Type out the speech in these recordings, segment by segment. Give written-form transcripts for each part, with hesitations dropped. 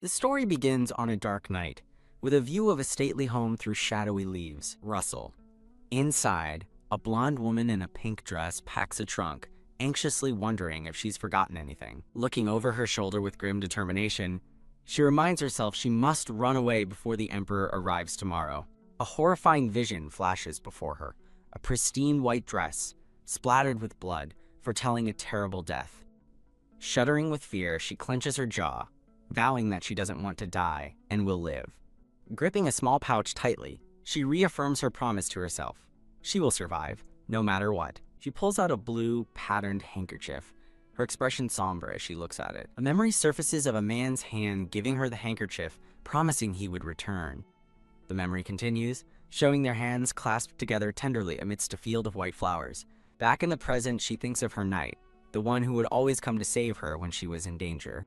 The story begins on a dark night, with a view of a stately home through shadowy leaves. Rustle. Inside, a blonde woman in a pink dress packs a trunk, anxiously wondering if she's forgotten anything. Looking over her shoulder with grim determination, she reminds herself she must run away before the Emperor arrives tomorrow. A horrifying vision flashes before her, a pristine white dress, splattered with blood, foretelling a terrible death. Shuddering with fear, she clenches her jaw, vowing that she doesn't want to die and will live. Gripping a small pouch tightly, she reaffirms her promise to herself. She will survive, no matter what. She pulls out a blue, patterned handkerchief, her expression somber as she looks at it. A memory surfaces of a man's hand giving her the handkerchief, promising he would return. The memory continues, showing their hands clasped together tenderly amidst a field of white flowers. Back in the present, she thinks of her knight, the one who would always come to save her when she was in danger.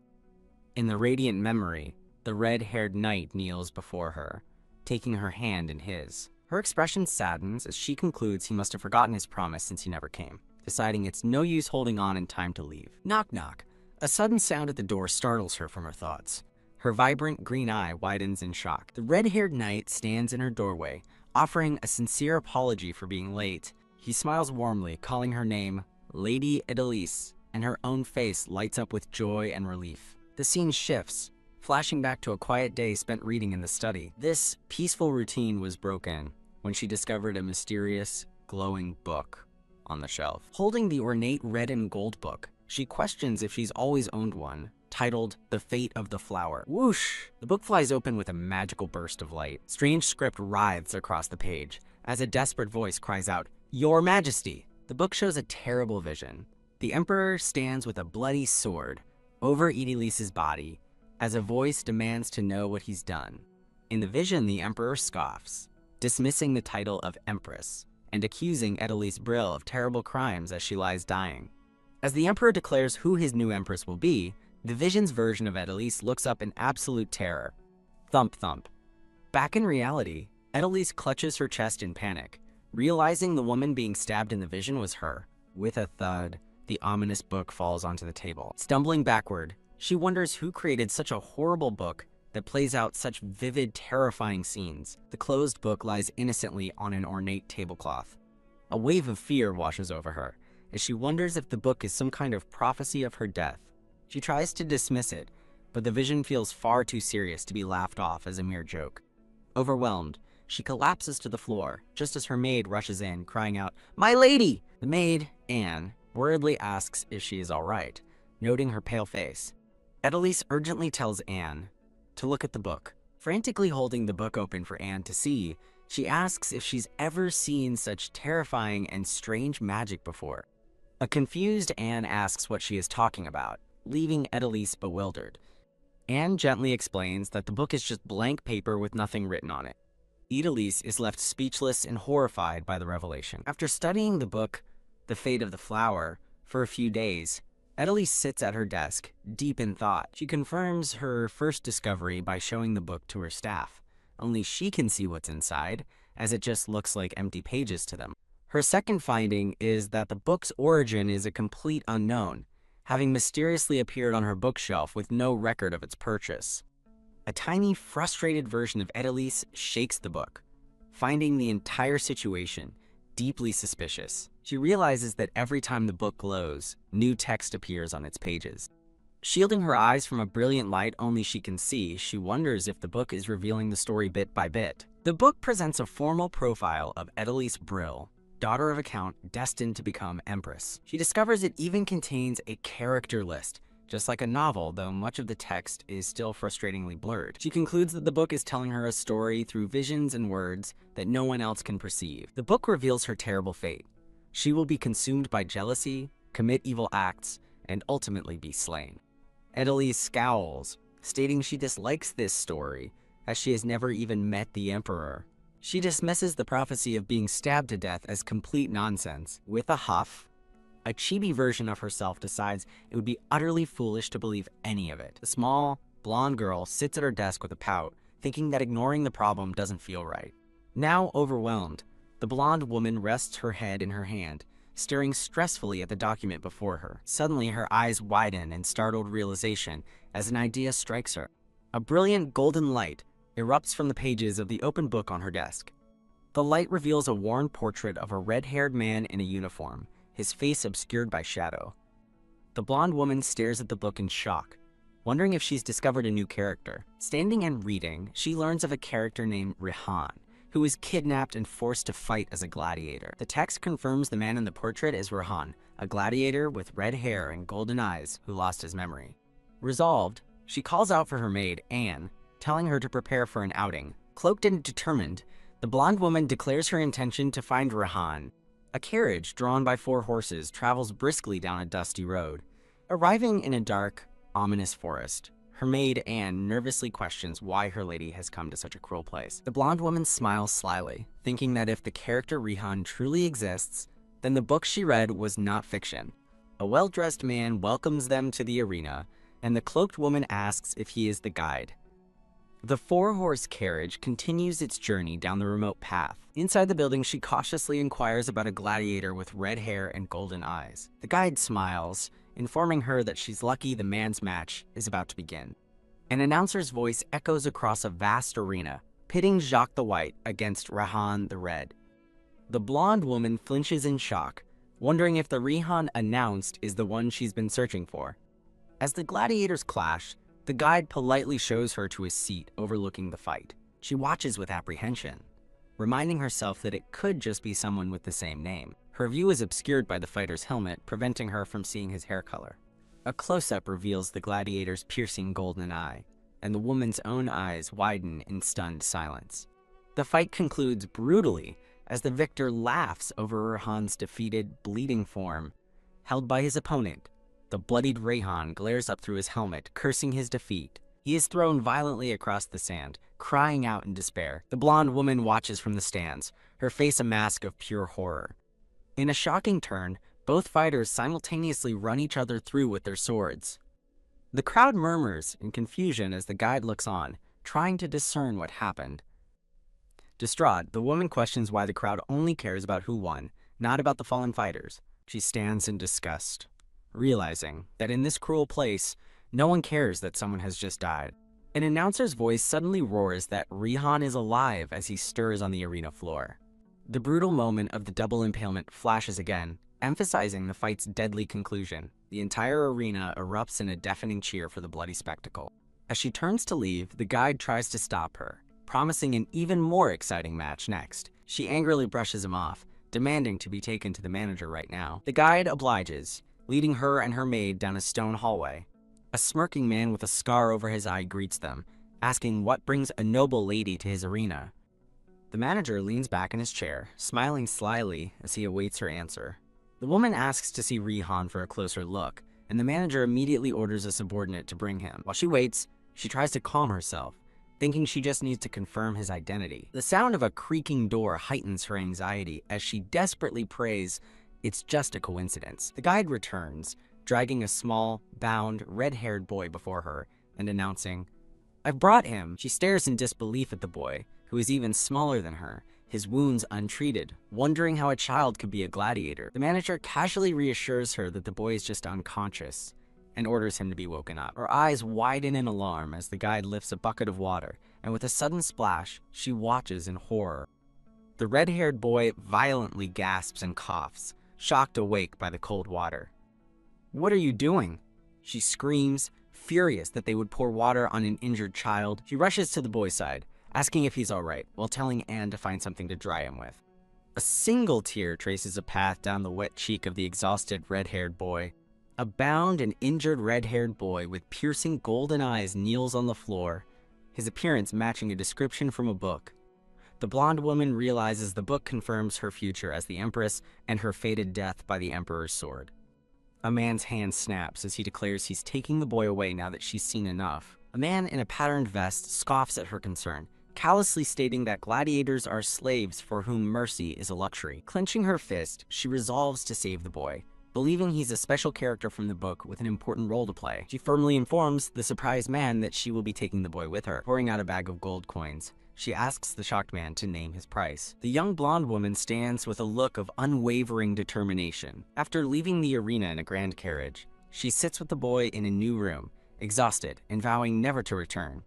In the radiant memory, the red-haired knight kneels before her, taking her hand in his. Her expression saddens as she concludes he must have forgotten his promise since he never came, deciding it's no use holding on and time to leave. Knock knock. A sudden sound at the door startles her from her thoughts. Her vibrant green eye widens in shock. The red-haired knight stands in her doorway, offering a sincere apology for being late. He smiles warmly, calling her name Lady Idalise, and her own face lights up with joy and relief. The scene shifts, flashing back to a quiet day spent reading in the study. This peaceful routine was broken when she discovered a mysterious, glowing book on the shelf. Holding the ornate red and gold book, she questions if she's always owned one, titled The Fate of the Flower. Whoosh! The book flies open with a magical burst of light. Strange script writhes across the page as a desperate voice cries out, "Your Majesty!" The book shows a terrible vision. The Emperor stands with a bloody sword over Idalise's body as a voice demands to know what he's done. In the vision, the Emperor scoffs, dismissing the title of Empress and accusing Idalise Brill of terrible crimes as she lies dying. As the Emperor declares who his new Empress will be, the vision's version of Idalise looks up in absolute terror. Thump thump. Back in reality, Idalise clutches her chest in panic, realizing the woman being stabbed in the vision was her. With a thud, the ominous book falls onto the table. Stumbling backward, she wonders who created such a horrible book that plays out such vivid, terrifying scenes. The closed book lies innocently on an ornate tablecloth. A wave of fear washes over her as she wonders if the book is some kind of prophecy of her death. She tries to dismiss it, but the vision feels far too serious to be laughed off as a mere joke. Overwhelmed, she collapses to the floor just as her maid rushes in, crying out, "My lady!" The maid, Anne, worriedly asks if she is all right, noting her pale face. Idalise urgently tells Anne to look at the book. Frantically holding the book open for Anne to see, she asks if she's ever seen such terrifying and strange magic before. A confused Anne asks what she is talking about, leaving Idalise bewildered. Anne gently explains that the book is just blank paper with nothing written on it. Idalise is left speechless and horrified by the revelation. After studying the book, The Fate of the Flower, for a few days, Idalise sits at her desk, deep in thought. She confirms her first discovery by showing the book to her staff. Only she can see what's inside, as it just looks like empty pages to them. Her second finding is that the book's origin is a complete unknown, having mysteriously appeared on her bookshelf with no record of its purchase. A tiny, frustrated version of Idalise shakes the book, finding the entire situation deeply suspicious. She realizes that every time the book glows, new text appears on its pages. Shielding her eyes from a brilliant light only she can see, she wonders if the book is revealing the story bit by bit. The book presents a formal profile of Idalise Brill, daughter of a count destined to become empress. She discovers it even contains a character list, just like a novel, though much of the text is still frustratingly blurred. She concludes that the book is telling her a story through visions and words that no one else can perceive. The book reveals her terrible fate. She will be consumed by jealousy, commit evil acts, and ultimately be slain. Idalise scowls, stating she dislikes this story, as she has never even met the Emperor. She dismisses the prophecy of being stabbed to death as complete nonsense. With a huff, a chibi version of herself decides it would be utterly foolish to believe any of it. The small, blonde girl sits at her desk with a pout, thinking that ignoring the problem doesn't feel right. Now overwhelmed, the blonde woman rests her head in her hand, staring stressfully at the document before her. Suddenly, her eyes widen in startled realization as an idea strikes her. A brilliant golden light erupts from the pages of the open book on her desk. The light reveals a worn portrait of a red-haired man in a uniform, his face obscured by shadow. The blonde woman stares at the book in shock, wondering if she's discovered a new character. Standing and reading, she learns of a character named Rihan, who is kidnapped and forced to fight as a gladiator. The text confirms the man in the portrait is Rihan, a gladiator with red hair and golden eyes who lost his memory. Resolved, she calls out for her maid, Anne, telling her to prepare for an outing. Cloaked and determined, the blonde woman declares her intention to find Rihan. A carriage drawn by 4 horses travels briskly down a dusty road. Arriving in a dark, ominous forest, her maid, Anne, nervously questions why her lady has come to such a cruel place. The blonde woman smiles slyly, thinking that if the character Rihan truly exists, then the book she read was not fiction. A well-dressed man welcomes them to the arena, and the cloaked woman asks if he is the guide. The 4-horse carriage continues its journey down the remote path. Inside the building, she cautiously inquires about a gladiator with red hair and golden eyes. The guide smiles, informing her that she's lucky the man's match is about to begin. An announcer's voice echoes across a vast arena, pitting Jacques the White against Rihan the Red. The blonde woman flinches in shock, wondering if the Rihan announced is the one she's been searching for. As the gladiators clash, the guide politely shows her to a seat overlooking the fight. She watches with apprehension, reminding herself that it could just be someone with the same name. Her view is obscured by the fighter's helmet, preventing her from seeing his hair color. A close-up reveals the gladiator's piercing golden eye, and the woman's own eyes widen in stunned silence. The fight concludes brutally as the victor laughs over Rihan's defeated, bleeding form, held by his opponent. The bloodied Rihan glares up through his helmet, cursing his defeat. He is thrown violently across the sand, crying out in despair. The blonde woman watches from the stands, her face a mask of pure horror. In a shocking turn, both fighters simultaneously run each other through with their swords. The crowd murmurs in confusion as the guide looks on, trying to discern what happened. Distraught, the woman questions why the crowd only cares about who won, not about the fallen fighters. She stands in disgust, realizing that in this cruel place, no one cares that someone has just died. An announcer's voice suddenly roars that Rihan is alive as he stirs on the arena floor. The brutal moment of the double impalement flashes again, emphasizing the fight's deadly conclusion. The entire arena erupts in a deafening cheer for the bloody spectacle. As she turns to leave, the guide tries to stop her, promising an even more exciting match next. She angrily brushes him off, demanding to be taken to the manager right now. The guide obliges, leading her and her maid down a stone hallway. A smirking man with a scar over his eye greets them, asking what brings a noble lady to his arena. The manager leans back in his chair, smiling slyly as he awaits her answer. The woman asks to see Rihan for a closer look, and the manager immediately orders a subordinate to bring him. While she waits, she tries to calm herself, thinking she just needs to confirm his identity. The sound of a creaking door heightens her anxiety as she desperately prays it's just a coincidence. The guide returns, dragging a small, bound, red-haired boy before her and announcing, "I've brought him." She stares in disbelief at the boy, who is even smaller than her, his wounds untreated, wondering how a child could be a gladiator. The manager casually reassures her that the boy is just unconscious and orders him to be woken up. Her eyes widen in alarm as the guide lifts a bucket of water, and with a sudden splash, she watches in horror. The red-haired boy violently gasps and coughs, shocked awake by the cold water. "What are you doing?" She screams, furious that they would pour water on an injured child. She rushes to the boy's side, asking if he's all right, while telling Anne to find something to dry him with. A single tear traces a path down the wet cheek of the exhausted red-haired boy. A bound and injured red-haired boy with piercing golden eyes kneels on the floor, his appearance matching a description from a book. The blonde woman realizes the book confirms her future as the Empress and her fated death by the Emperor's sword. A man's hand snaps as he declares he's taking the boy away now that she's seen enough. A man in a patterned vest scoffs at her concern, callously stating that gladiators are slaves for whom mercy is a luxury. Clenching her fist, she resolves to save the boy, believing he's a special character from the book with an important role to play. She firmly informs the surprised man that she will be taking the boy with her. Pouring out a bag of gold coins, she asks the shocked man to name his price. The young blonde woman stands with a look of unwavering determination. After leaving the arena in a grand carriage, she sits with the boy in a new room, exhausted and vowing never to return.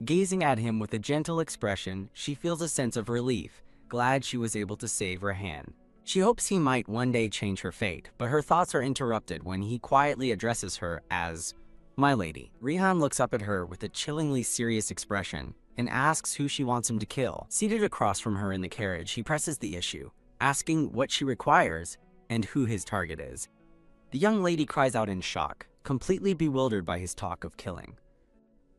Gazing at him with a gentle expression, she feels a sense of relief, glad she was able to save Rehan. She hopes he might one day change her fate, but her thoughts are interrupted when he quietly addresses her as "My lady." Rehan looks up at her with a chillingly serious expression and asks who she wants him to kill. Seated across from her in the carriage, he presses the issue, asking what she requires and who his target is. The young lady cries out in shock, completely bewildered by his talk of killing.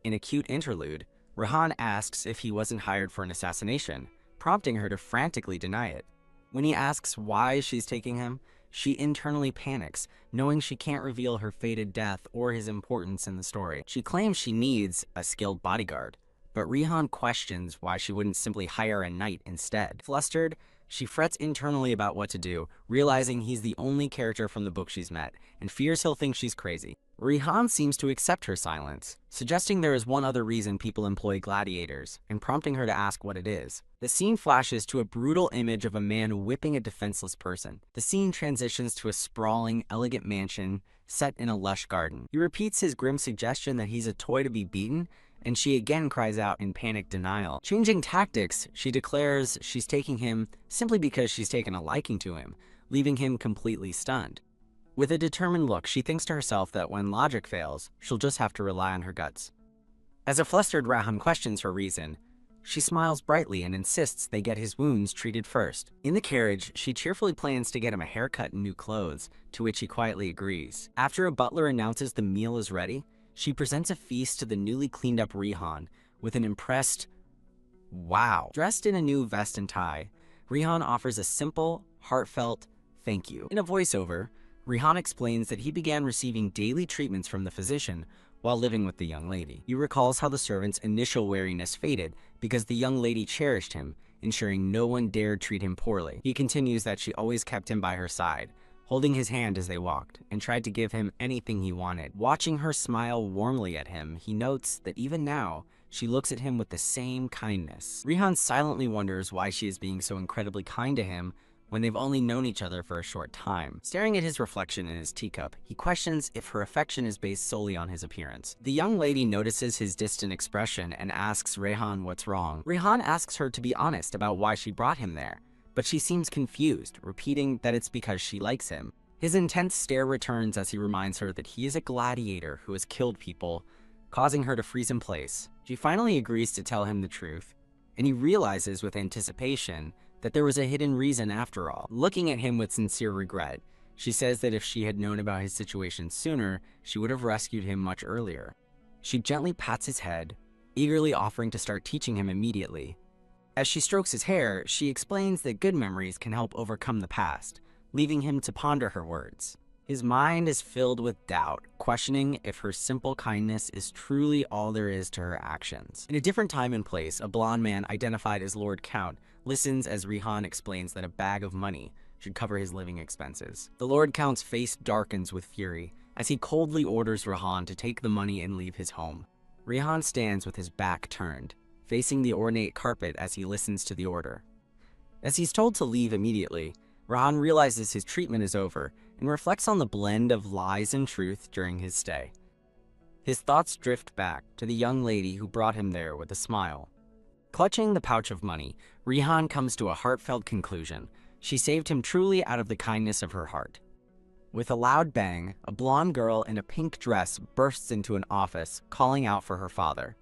In a cute interlude, Rehan asks if he wasn't hired for an assassination, prompting her to frantically deny it. When he asks why she's taking him, she internally panics, knowing she can't reveal her fated death or his importance in the story. She claims she needs a skilled bodyguard, but Rehan questions why she wouldn't simply hire a knight instead. Flustered, she frets internally about what to do, realizing he's the only character from the book she's met, and fears he'll think she's crazy. Rehan seems to accept her silence, suggesting there is one other reason people employ gladiators, and prompting her to ask what it is. The scene flashes to a brutal image of a man whipping a defenseless person. The scene transitions to a sprawling, elegant mansion set in a lush garden. He repeats his grim suggestion that he's a toy to be beaten, and she again cries out in panic denial. Changing tactics, she declares she's taking him simply because she's taken a liking to him, leaving him completely stunned. With a determined look, she thinks to herself that when logic fails, she'll just have to rely on her guts. As a flustered Raham questions her reason, she smiles brightly and insists they get his wounds treated first. In the carriage, she cheerfully plans to get him a haircut and new clothes, to which he quietly agrees. After a butler announces the meal is ready, she presents a feast to the newly cleaned up Rehan with an impressed "wow." Dressed in a new vest and tie, Rehan offers a simple, heartfelt thank you. In a voiceover, Rehan explains that he began receiving daily treatments from the physician while living with the young lady. He recalls how the servant's initial wariness faded because the young lady cherished him, ensuring no one dared treat him poorly. He continues that she always kept him by her side, holding his hand as they walked, and tried to give him anything he wanted. Watching her smile warmly at him, he notes that even now, she looks at him with the same kindness. Rehan silently wonders why she is being so incredibly kind to him when they've only known each other for a short time. Staring at his reflection in his teacup, he questions if her affection is based solely on his appearance. The young lady notices his distant expression and asks Rehan what's wrong. Rehan asks her to be honest about why she brought him there, but she seems confused, repeating that it's because she likes him. His intense stare returns as he reminds her that he is a gladiator who has killed people, causing her to freeze in place. She finally agrees to tell him the truth, and he realizes with anticipation that there was a hidden reason after all. Looking at him with sincere regret, she says that if she had known about his situation sooner, she would have rescued him much earlier. She gently pats his head, eagerly offering to start teaching him immediately. As she strokes his hair, she explains that good memories can help overcome the past, leaving him to ponder her words. His mind is filled with doubt, questioning if her simple kindness is truly all there is to her actions. In a different time and place, a blonde man identified as Lord Count listens as Rehan explains that a bag of money should cover his living expenses. The Lord Count's face darkens with fury as he coldly orders Rehan to take the money and leave his home. Rehan stands with his back turned, facing the ornate carpet as he listens to the order. As he's told to leave immediately, Rehan realizes his treatment is over and reflects on the blend of lies and truth during his stay. His thoughts drift back to the young lady who brought him there with a smile. Clutching the pouch of money, Rehan comes to a heartfelt conclusion. She saved him truly out of the kindness of her heart. With a loud bang, a blonde girl in a pink dress bursts into an office, calling out for her father.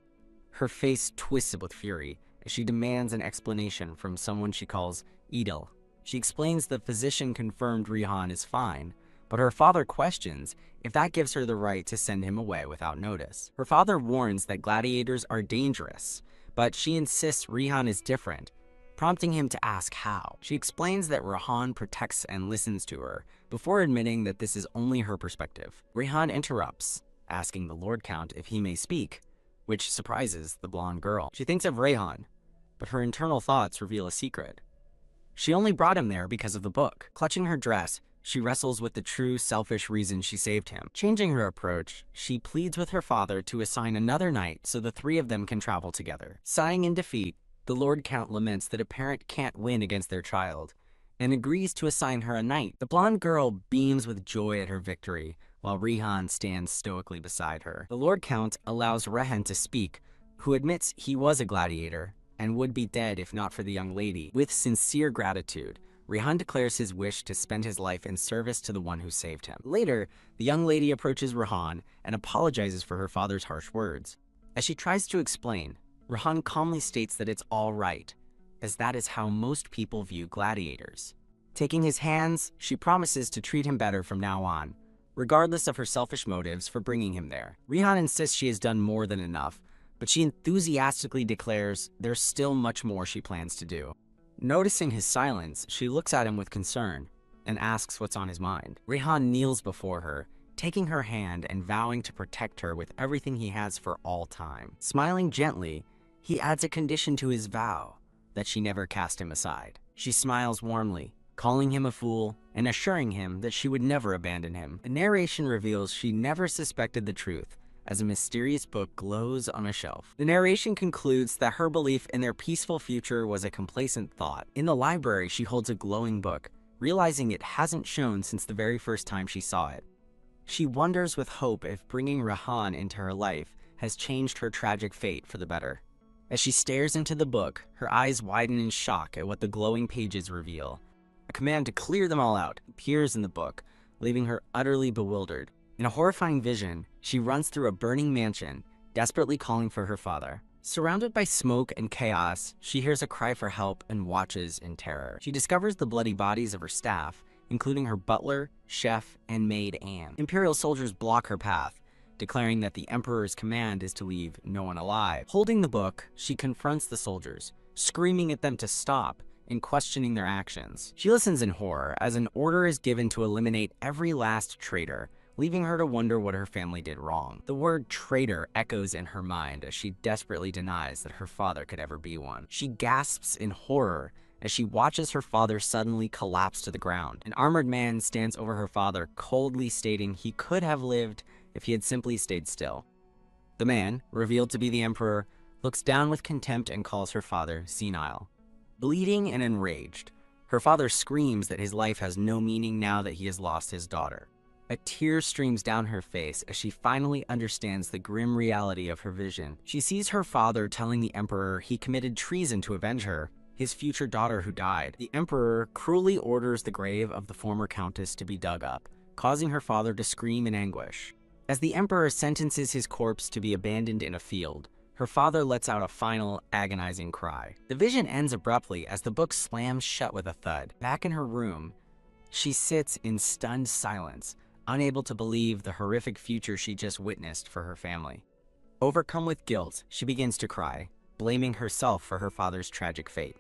Her face twists with fury as she demands an explanation from someone she calls Edel. She explains the physician confirmed Rehan is fine, but her father questions if that gives her the right to send him away without notice. Her father warns that gladiators are dangerous, but she insists Rehan is different, prompting him to ask how. She explains that Rehan protects and listens to her, before admitting that this is only her perspective. Rehan interrupts, asking the Lord Count if he may speak, which surprises the blonde girl. She thinks of Rehan, but her internal thoughts reveal a secret. She only brought him there because of the book. Clutching her dress, she wrestles with the true selfish reason she saved him. Changing her approach, she pleads with her father to assign another knight so the three of them can travel together. Sighing in defeat, the Lord Count laments that a parent can't win against their child, and agrees to assign her a knight. The blonde girl beams with joy at her victory, while Rehan stands stoically beside her. The Lord Count allows Rehan to speak, who admits he was a gladiator and would be dead if not for the young lady. With sincere gratitude, Rihan declares his wish to spend his life in service to the one who saved him. Later, the young lady approaches Rihan and apologizes for her father's harsh words. As she tries to explain, Rihan calmly states that it's all right, as that is how most people view gladiators. Taking his hands, she promises to treat him better from now on, regardless of her selfish motives for bringing him there. Rihan insists she has done more than enough, but she enthusiastically declares there's still much more she plans to do. Noticing his silence, she looks at him with concern and asks what's on his mind. Rihan kneels before her, taking her hand and vowing to protect her with everything he has for all time. Smiling gently, he adds a condition to his vow, that she never cast him aside. She smiles warmly, calling him a fool and assuring him that she would never abandon him. The narration reveals she never suspected the truth, as a mysterious book glows on a shelf. The narration concludes that her belief in their peaceful future was a complacent thought. In the library, she holds a glowing book, realizing it hasn't shown since the very first time she saw it. She wonders with hope if bringing Rihan into her life has changed her tragic fate for the better. As she stares into the book, her eyes widen in shock at what the glowing pages reveal. A command to clear them all out appears in the book, leaving her utterly bewildered. In a horrifying vision, she runs through a burning mansion, desperately calling for her father. Surrounded by smoke and chaos, she hears a cry for help and watches in terror. She discovers the bloody bodies of her staff, including her butler, chef, and maid Anne. Imperial soldiers block her path, declaring that the Emperor's command is to leave no one alive. Holding the book, she confronts the soldiers, screaming at them to stop and questioning their actions. She listens in horror as an order is given to eliminate every last traitor, leaving her to wonder what her family did wrong. The word traitor echoes in her mind as she desperately denies that her father could ever be one. She gasps in horror as she watches her father suddenly collapse to the ground. An armored man stands over her father, coldly stating he could have lived if he had simply stayed still. The man, revealed to be the Emperor, looks down with contempt and calls her father senile. Bleeding and enraged, her father screams that his life has no meaning now that he has lost his daughter. A tear streams down her face as she finally understands the grim reality of her vision. She sees her father telling the Emperor he committed treason to avenge her, his future daughter who died. The Emperor cruelly orders the grave of the former countess to be dug up, causing her father to scream in anguish. As the Emperor sentences his corpse to be abandoned in a field, her father lets out a final, agonizing cry. The vision ends abruptly as the book slams shut with a thud. Back in her room, she sits in stunned silence, unable to believe the horrific future she just witnessed for her family. Overcome with guilt, she begins to cry, blaming herself for her father's tragic fate.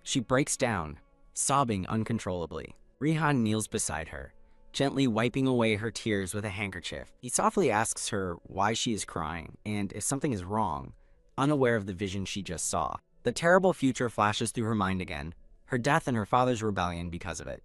She breaks down, sobbing uncontrollably. Rihan kneels beside her, gently wiping away her tears with a handkerchief. He softly asks her why she is crying and if something is wrong, unaware of the vision she just saw. The terrible future flashes through her mind again, her death and her father's rebellion because of it.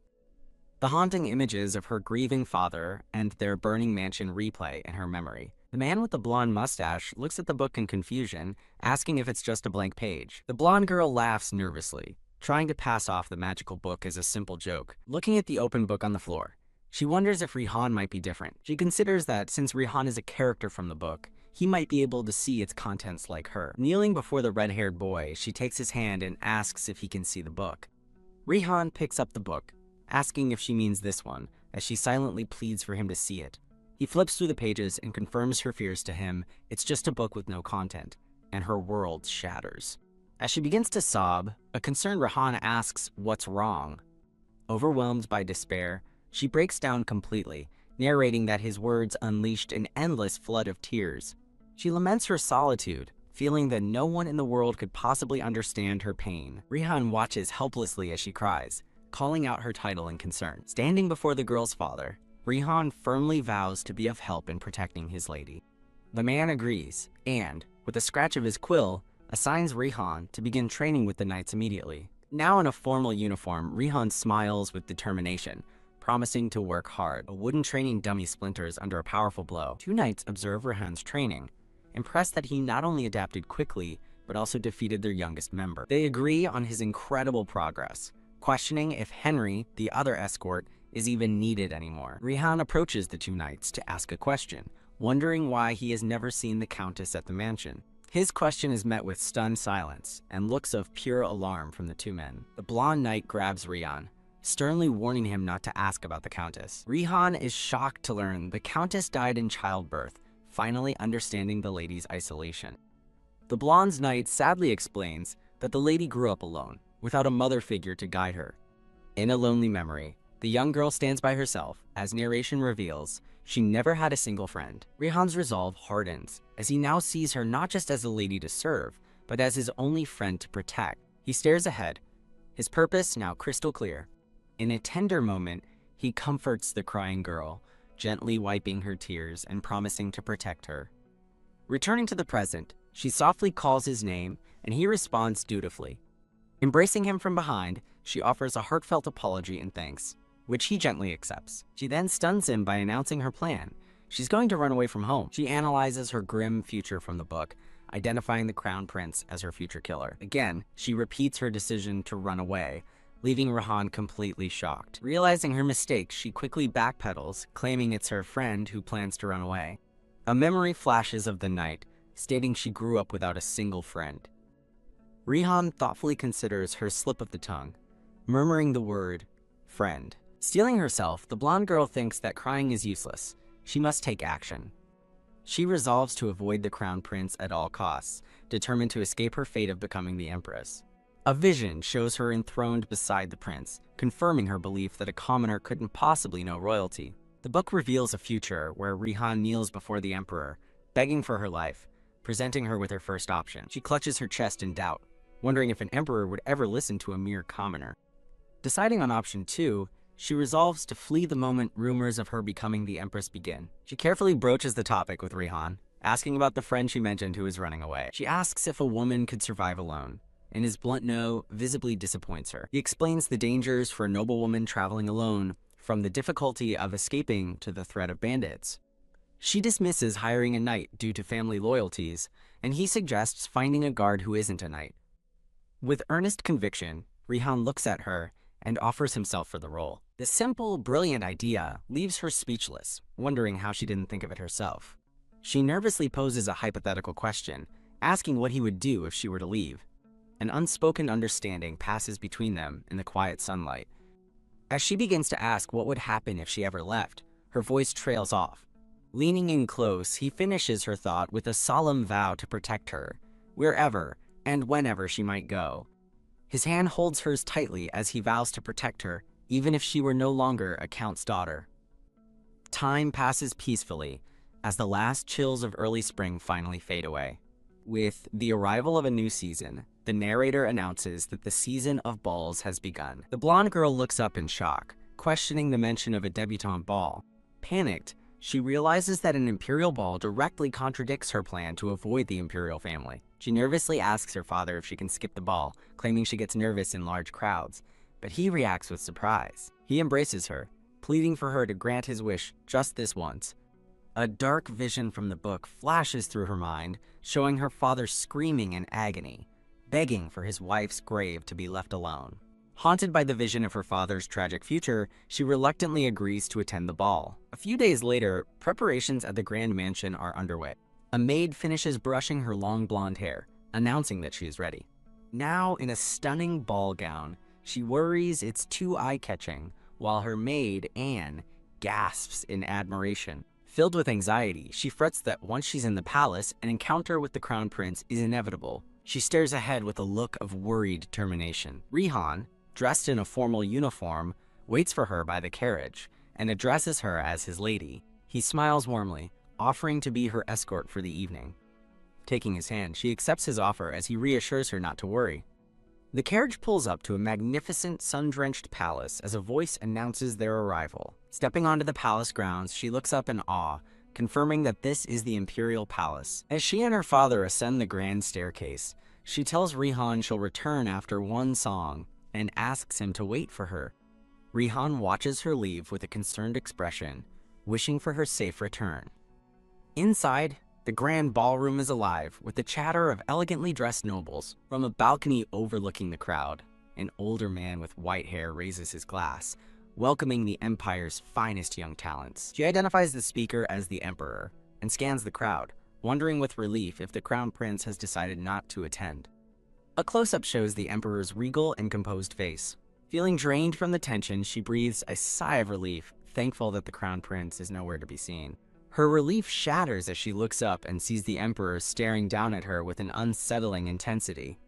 The haunting images of her grieving father and their burning mansion replay in her memory. The man with the blonde mustache looks at the book in confusion, asking if it's just a blank page. The blonde girl laughs nervously, trying to pass off the magical book as a simple joke. Looking at the open book on the floor, she wonders if Rihan might be different. She considers that since Rihan is a character from the book, he might be able to see its contents like her. Kneeling before the red-haired boy, she takes his hand and asks if he can see the book. Rihan picks up the book, asking if she means this one, as she silently pleads for him to see it. He flips through the pages and confirms her fears to him. It's just a book with no content, and her world shatters. As she begins to sob, a concerned Rihan asks what's wrong. Overwhelmed by despair, she breaks down completely, narrating that his words unleashed an endless flood of tears. She laments her solitude, feeling that no one in the world could possibly understand her pain. Rihan watches helplessly as she cries, calling out her title in concern. Standing before the girl's father, Rihan firmly vows to be of help in protecting his lady. The man agrees, and, with a scratch of his quill, assigns Rihan to begin training with the knights immediately. Now in a formal uniform, Rihan smiles with determination, promising to work hard. A wooden training dummy splinters under a powerful blow. Two knights observe Rihan's training, impressed that he not only adapted quickly, but also defeated their youngest member. They agree on his incredible progress, questioning if Henry, the other escort, is even needed anymore. Rihan approaches the two knights to ask a question, wondering why he has never seen the Countess at the mansion. His question is met with stunned silence and looks of pure alarm from the two men. The blonde knight grabs Rihan, sternly warning him not to ask about the Countess. Rihan is shocked to learn the Countess died in childbirth, finally understanding the lady's isolation. The blonde knight sadly explains that the lady grew up alone, without a mother figure to guide her. In a lonely memory, the young girl stands by herself. As narration reveals, she never had a single friend. Rihan's resolve hardens, as he now sees her not just as a lady to serve, but as his only friend to protect. He stares ahead, his purpose now crystal clear. In a tender moment, he comforts the crying girl, gently wiping her tears and promising to protect her. Returning to the present, she softly calls his name, and he responds dutifully. Embracing him from behind, she offers a heartfelt apology and thanks, which he gently accepts. She then stuns him by announcing her plan. She's going to run away from home. She analyzes her grim future from the book, identifying the Crown Prince as her future killer. Again, she repeats her decision to run away, leaving Rihan completely shocked. Realizing her mistake, she quickly backpedals, claiming it's her friend who plans to run away. A memory flashes of the night, stating she grew up without a single friend. Rihan thoughtfully considers her slip of the tongue, murmuring the word, friend. Steeling herself, the blonde girl thinks that crying is useless. She must take action. She resolves to avoid the Crown Prince at all costs, determined to escape her fate of becoming the Empress. A vision shows her enthroned beside the prince, confirming her belief that a commoner couldn't possibly know royalty. The book reveals a future where Rihan kneels before the Emperor, begging for her life, presenting her with her first option. She clutches her chest in doubt, wondering if an emperor would ever listen to a mere commoner. Deciding on option 2, she resolves to flee the moment rumors of her becoming the Empress begin. She carefully broaches the topic with Rihan, asking about the friend she mentioned who is running away. She asks if a woman could survive alone, and his blunt no visibly disappoints her. He explains the dangers for a noblewoman traveling alone, from the difficulty of escaping to the threat of bandits. She dismisses hiring a knight due to family loyalties, and he suggests finding a guard who isn't a knight. With earnest conviction, Rihan looks at her and offers himself for the role. The simple, brilliant idea leaves her speechless, wondering how she didn't think of it herself. She nervously poses a hypothetical question, asking what he would do if she were to leave. An unspoken understanding passes between them in the quiet sunlight. As she begins to ask what would happen if she ever left, her voice trails off. Leaning in close, he finishes her thought with a solemn vow to protect her, wherever and whenever she might go. His hand holds hers tightly as he vows to protect her, even if she were no longer a count's daughter. Time passes peacefully as the last chills of early spring finally fade away. With the arrival of a new season, the narrator announces that the season of balls has begun. The blonde girl looks up in shock, questioning the mention of a debutante ball. Panicked, she realizes that an imperial ball directly contradicts her plan to avoid the imperial family. She nervously asks her father if she can skip the ball, claiming she gets nervous in large crowds, but he reacts with surprise. He embraces her, pleading for her to grant his wish just this once. A dark vision from the book flashes through her mind, showing her father screaming in agony, begging for his wife's grave to be left alone. Haunted by the vision of her father's tragic future, she reluctantly agrees to attend the ball. A few days later, preparations at the Grand Mansion are underway. A maid finishes brushing her long blonde hair, announcing that she is ready. Now in a stunning ball gown, she worries it's too eye-catching, while her maid, Anne, gasps in admiration. Filled with anxiety, she frets that once she's in the palace, an encounter with the Crown Prince is inevitable. She stares ahead with a look of worried determination. Rihan, dressed in a formal uniform, waits for her by the carriage and addresses her as his lady. He smiles warmly, offering to be her escort for the evening. Taking his hand, she accepts his offer as he reassures her not to worry. The carriage pulls up to a magnificent sun-drenched palace as a voice announces their arrival. Stepping onto the palace grounds, she looks up in awe, confirming that this is the Imperial Palace. As she and her father ascend the grand staircase, she tells Rihan she'll return after one song and asks him to wait for her. Rihan watches her leave with a concerned expression, wishing for her safe return. Inside, the grand ballroom is alive with the chatter of elegantly dressed nobles. From a balcony overlooking the crowd, an older man with white hair raises his glass, welcoming the Empire's finest young talents. She identifies the speaker as the Emperor and scans the crowd, wondering with relief if the crown prince has decided not to attend. A close-up shows the emperor's regal and composed face. Feeling drained from the tension, she breathes a sigh of relief, thankful that the crown prince is nowhere to be seen. Her relief shatters as she looks up and sees the emperor staring down at her with an unsettling intensity.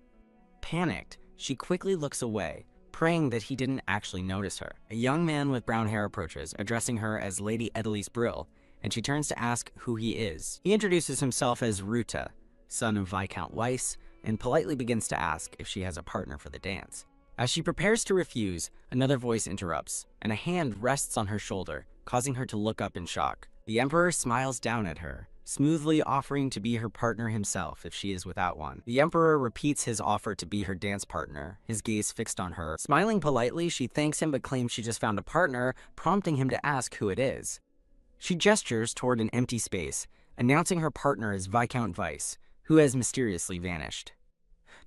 Panicked, she quickly looks away, praying that he didn't actually notice her. A young man with brown hair approaches, addressing her as Lady Edelise Brill, and she turns to ask who he is. He introduces himself as Ruta, son of Viscount Weiss, and politely begins to ask if she has a partner for the dance. As she prepares to refuse, another voice interrupts, and a hand rests on her shoulder, causing her to look up in shock. The emperor smiles down at her, smoothly offering to be her partner himself if she is without one. The emperor repeats his offer to be her dance partner, his gaze fixed on her. Smiling politely, she thanks him but claims she just found a partner, prompting him to ask who it is. She gestures toward an empty space, announcing her partner is Viscount Weiss, who has mysteriously vanished.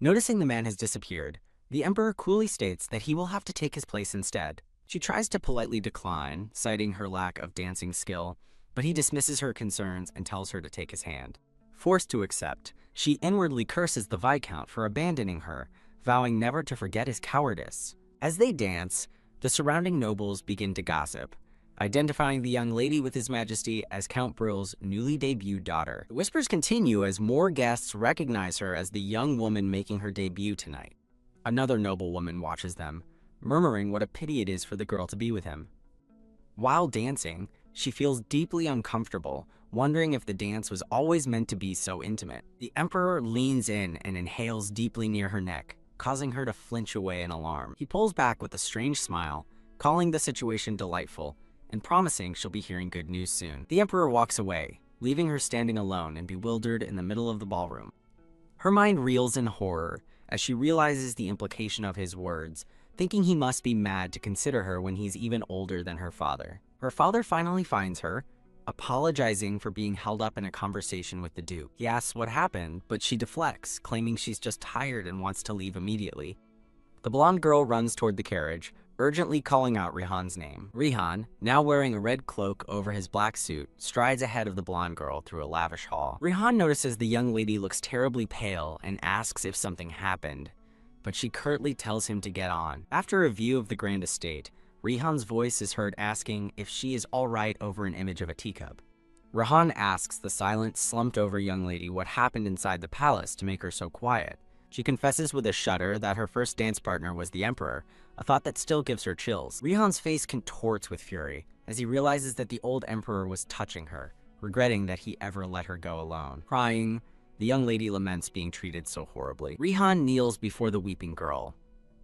Noticing the man has disappeared, the emperor coolly states that he will have to take his place instead. She tries to politely decline, citing her lack of dancing skill, but he dismisses her concerns and tells her to take his hand. Forced to accept, she inwardly curses the Viscount for abandoning her, vowing never to forget his cowardice. As they dance, the surrounding nobles begin to gossip, identifying the young lady with His Majesty as Count Brill's newly debuted daughter. The whispers continue as more guests recognize her as the young woman making her debut tonight. Another noblewoman watches them, murmuring what a pity it is for the girl to be with him. While dancing, she feels deeply uncomfortable, wondering if the dance was always meant to be so intimate. The emperor leans in and inhales deeply near her neck, causing her to flinch away in alarm. He pulls back with a strange smile, calling the situation delightful, and promising she'll be hearing good news soon. The emperor walks away, leaving her standing alone and bewildered in the middle of the ballroom. Her mind reels in horror as she realizes the implication of his words, thinking he must be mad to consider her when he's even older than her father. Her father finally finds her, apologizing for being held up in a conversation with the Duke. He asks what happened, but she deflects, claiming she's just tired and wants to leave immediately. The blonde girl runs toward the carriage, urgently calling out Rihan's name. Rihan, now wearing a red cloak over his black suit, strides ahead of the blonde girl through a lavish hall. Rihan notices the young lady looks terribly pale and asks if something happened, but she curtly tells him to get on. After a view of the grand estate, Rihan's voice is heard asking if she is all right over an image of a teacup. Rihan asks the silent, slumped-over young lady what happened inside the palace to make her so quiet. She confesses with a shudder that her first dance partner was the emperor, a thought that still gives her chills. Rihan's face contorts with fury as he realizes that the old emperor was touching her, regretting that he ever let her go alone. Crying, the young lady laments being treated so horribly. Rihan kneels before the weeping girl,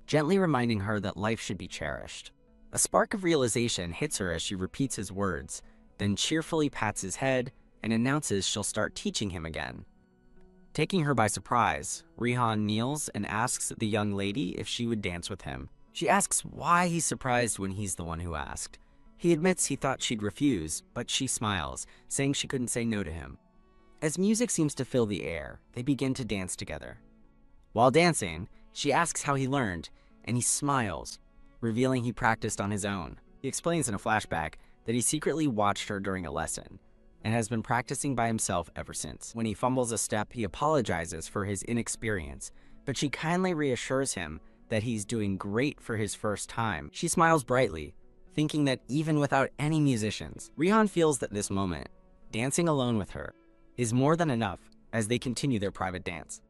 gently reminding her that life should be cherished. A spark of realization hits her as she repeats his words, then cheerfully pats his head and announces she'll start teaching him again. Taking her by surprise, Rihan kneels and asks the young lady if she would dance with him. She asks why he's surprised when he's the one who asked. He admits he thought she'd refuse, but she smiles, saying she couldn't say no to him. As music seems to fill the air, they begin to dance together. While dancing, she asks how he learned, and he smiles, revealing he practiced on his own. He explains in a flashback that he secretly watched her during a lesson, and has been practicing by himself ever since. When he fumbles a step, he apologizes for his inexperience, but she kindly reassures him that he's doing great for his first time. She smiles brightly, thinking that even without any musicians, Rihan feels that this moment, dancing alone with her, is more than enough as they continue their private dance.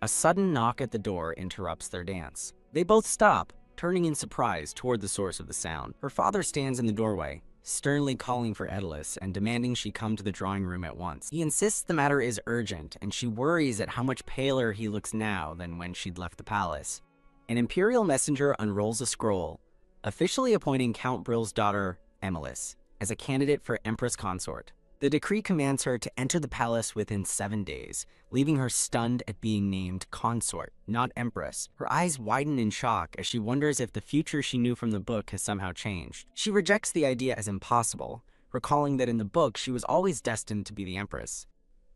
A sudden knock at the door interrupts their dance. They both stop, turning in surprise toward the source of the sound. Her father stands in the doorway, sternly calling for Edelise and demanding she come to the drawing room at once. He insists the matter is urgent, and she worries at how much paler he looks now than when she'd left the palace. An imperial messenger unrolls a scroll, officially appointing Count Brill's daughter, Emilis, as a candidate for Empress Consort. The decree commands her to enter the palace within 7 days, leaving her stunned at being named consort, not empress. Her eyes widen in shock as she wonders if the future she knew from the book has somehow changed. She rejects the idea as impossible, recalling that in the book she was always destined to be the empress.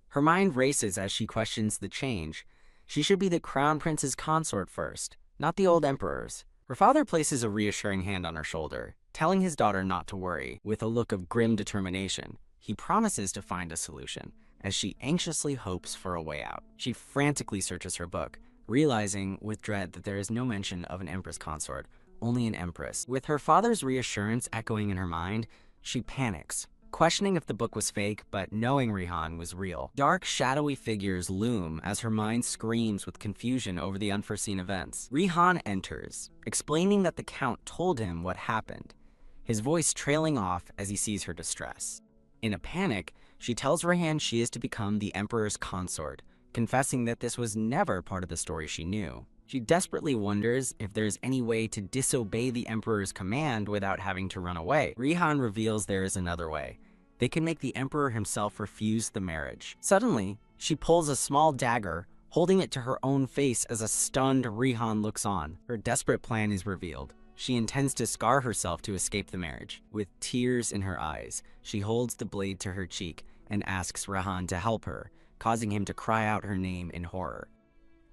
Her mind races as she questions the change. She should be the crown prince's consort first, not the old emperor's. Her father places a reassuring hand on her shoulder, telling his daughter not to worry, with a look of grim determination. He promises to find a solution, as she anxiously hopes for a way out. She frantically searches her book, realizing with dread that there is no mention of an empress consort, only an empress. With her father's reassurance echoing in her mind, she panics, questioning if the book was fake, but knowing Rihan was real. Dark, shadowy figures loom as her mind screams with confusion over the unforeseen events. Rihan enters, explaining that the Count told him what happened, his voice trailing off as he sees her distress. In a panic, she tells Rihan she is to become the Emperor's consort, confessing that this was never part of the story she knew. She desperately wonders if there's any way to disobey the Emperor's command without having to run away. Rihan reveals there is another way. They can make the Emperor himself refuse the marriage. Suddenly, she pulls a small dagger, holding it to her own face as a stunned Rihan looks on. Her desperate plan is revealed. She intends to scar herself to escape the marriage. With tears in her eyes, she holds the blade to her cheek and asks Rihan to help her, causing him to cry out her name in horror.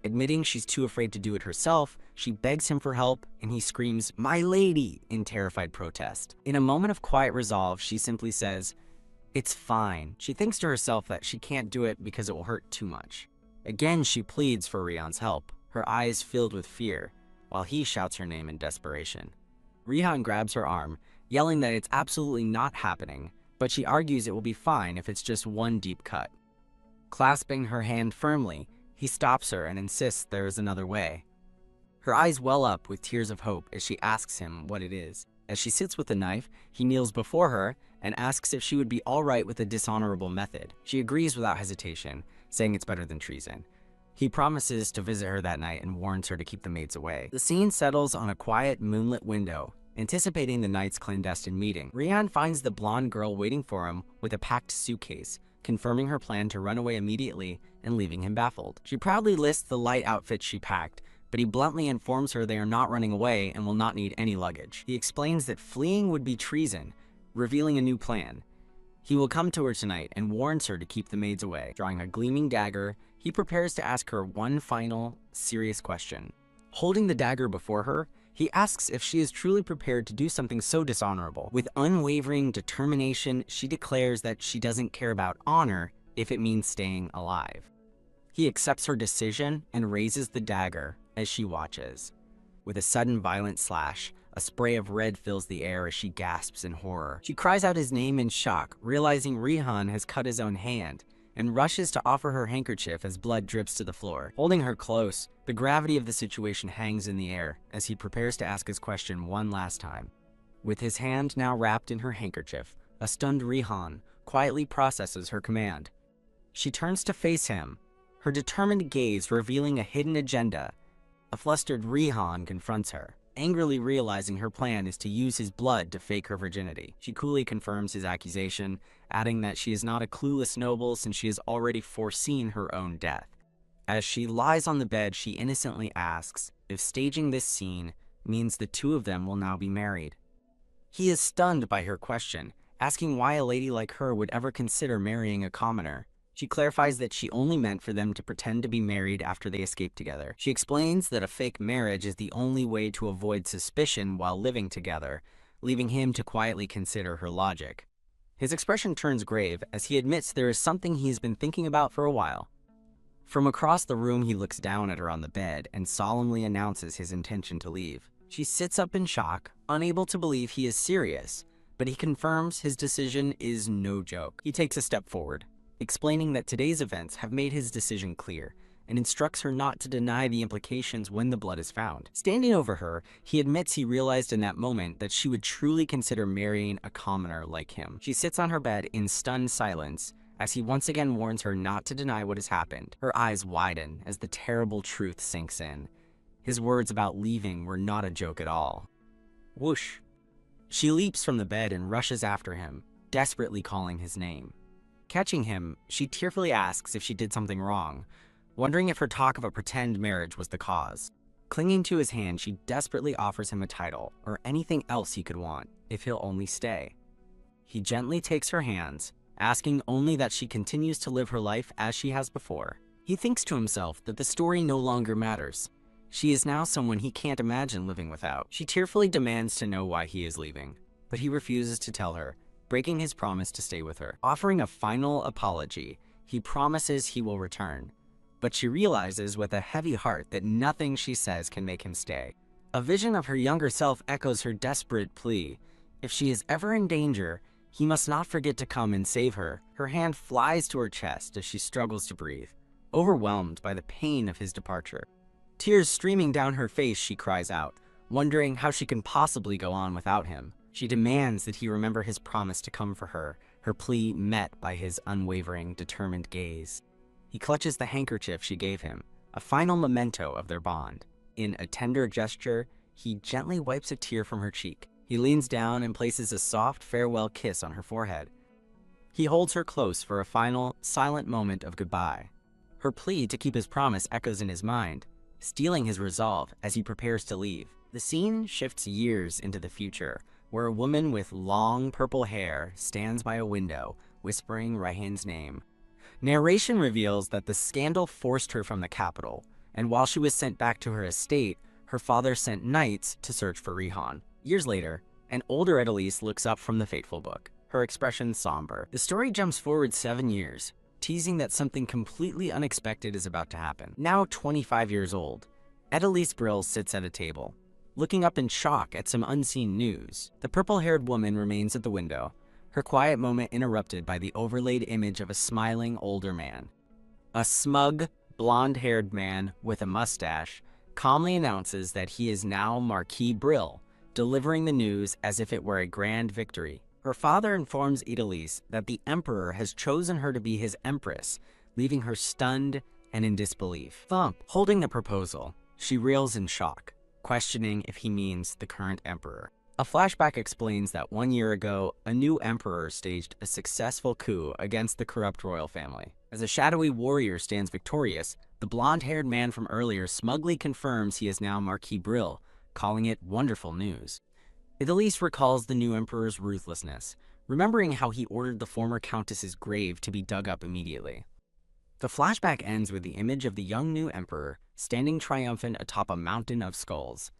Admitting she's too afraid to do it herself, she begs him for help, and he screams, "My lady!" in terrified protest. In a moment of quiet resolve, she simply says, "It's fine." She thinks to herself that she can't do it because it will hurt too much. Again, she pleads for Rihan's help, her eyes filled with fear, while he shouts her name in desperation. Rihan grabs her arm, yelling that it's absolutely not happening, but she argues it will be fine if it's just one deep cut. Clasping her hand firmly, he stops her and insists there is another way. Her eyes well up with tears of hope as she asks him what it is. As she sits with the knife, he kneels before her and asks if she would be all right with a dishonorable method. She agrees without hesitation, saying it's better than treason. He promises to visit her that night and warns her to keep the maids away. The scene settles on a quiet, moonlit window, anticipating the night's clandestine meeting. Rihan finds the blonde girl waiting for him with a packed suitcase, confirming her plan to run away immediately and leaving him baffled. She proudly lists the light outfits she packed, but he bluntly informs her they are not running away and will not need any luggage. He explains that fleeing would be treason, revealing a new plan. He will come to her tonight and warns her to keep the maids away. Drawing a gleaming dagger, he prepares to ask her one final, serious question. Holding the dagger before her, he asks if she is truly prepared to do something so dishonorable. With unwavering determination, she declares that she doesn't care about honor if it means staying alive. He accepts her decision and raises the dagger as she watches. With a sudden violent slash, a spray of red fills the air as she gasps in horror. She cries out his name in shock, realizing Rihan has cut his own hand, and rushes to offer her handkerchief as blood drips to the floor. Holding her close, the gravity of the situation hangs in the air as he prepares to ask his question one last time. With his hand now wrapped in her handkerchief, a stunned Rihan quietly processes her command. She turns to face him, her determined gaze revealing a hidden agenda. A flustered Rihan confronts her, angrily realizing her plan is to use his blood to fake her virginity. She coolly confirms his accusation, adding that she is not a clueless noble since she has already foreseen her own death. As she lies on the bed, she innocently asks if staging this scene means the two of them will now be married. He is stunned by her question, asking why a lady like her would ever consider marrying a commoner. She clarifies that she only meant for them to pretend to be married after they escape together. She explains that a fake marriage is the only way to avoid suspicion while living together, leaving him to quietly consider her logic. His expression turns grave as he admits there is something he's been thinking about for a while. From across the room, he looks down at her on the bed and solemnly announces his intention to leave. She sits up in shock, unable to believe he is serious, but he confirms his decision is no joke. He takes a step forward, explaining that today's events have made his decision clear, and instructs her not to deny the implications when the blood is found. Standing over her, he admits he realized in that moment that she would truly consider marrying a commoner like him. She sits on her bed in stunned silence as he once again warns her not to deny what has happened. Her eyes widen as the terrible truth sinks in. His words about leaving were not a joke at all. Whoosh! She leaps from the bed and rushes after him, desperately calling his name. Catching him, she tearfully asks if she did something wrong, wondering if her talk of a pretend marriage was the cause. Clinging to his hand, she desperately offers him a title, or anything else he could want, if he'll only stay. He gently takes her hands, asking only that she continues to live her life as she has before. He thinks to himself that the story no longer matters. She is now someone he can't imagine living without. She tearfully demands to know why he is leaving, but he refuses to tell her, breaking his promise to stay with her. Offering a final apology, he promises he will return. But she realizes with a heavy heart that nothing she says can make him stay. A vision of her younger self echoes her desperate plea. If she is ever in danger, he must not forget to come and save her. Her hand flies to her chest as she struggles to breathe, overwhelmed by the pain of his departure. Tears streaming down her face, she cries out, wondering how she can possibly go on without him. She demands that he remember his promise to come for her plea met by his unwavering, determined gaze. He clutches the handkerchief she gave him, a final memento of their bond. In a tender gesture, he gently wipes a tear from her cheek. He leans down and places a soft farewell kiss on her forehead. He holds her close for a final, silent moment of goodbye. Her plea to keep his promise echoes in his mind, stealing his resolve as he prepares to leave. The scene shifts years into the future, where a woman with long purple hair stands by a window, whispering Raihan's name. Narration reveals that the scandal forced her from the capital, and while she was sent back to her estate, her father sent knights to search for Raihan. Years later, an older Edalise looks up from the fateful book, her expression somber. The story jumps forward 7 years, teasing that something completely unexpected is about to happen. Now 25 years old, Edalise Brill sits at a table, looking up in shock at some unseen news. The purple-haired woman remains at the window, her quiet moment interrupted by the overlaid image of a smiling older man. A smug, blonde-haired man with a mustache calmly announces that he is now Marquis Brill, delivering the news as if it were a grand victory. Her father informs Edalise that the Emperor has chosen her to be his Empress, leaving her stunned and in disbelief. Thump, holding the proposal, she reels in shock, questioning if he means the current Emperor. A flashback explains that 1 year ago, a new Emperor staged a successful coup against the corrupt royal family. As a shadowy warrior stands victorious, the blonde-haired man from earlier smugly confirms he is now Marquis Brill, calling it wonderful news. Edalise recalls the new Emperor's ruthlessness, remembering how he ordered the former Countess's grave to be dug up immediately. The flashback ends with the image of the young new Emperor standing triumphant atop a mountain of skulls.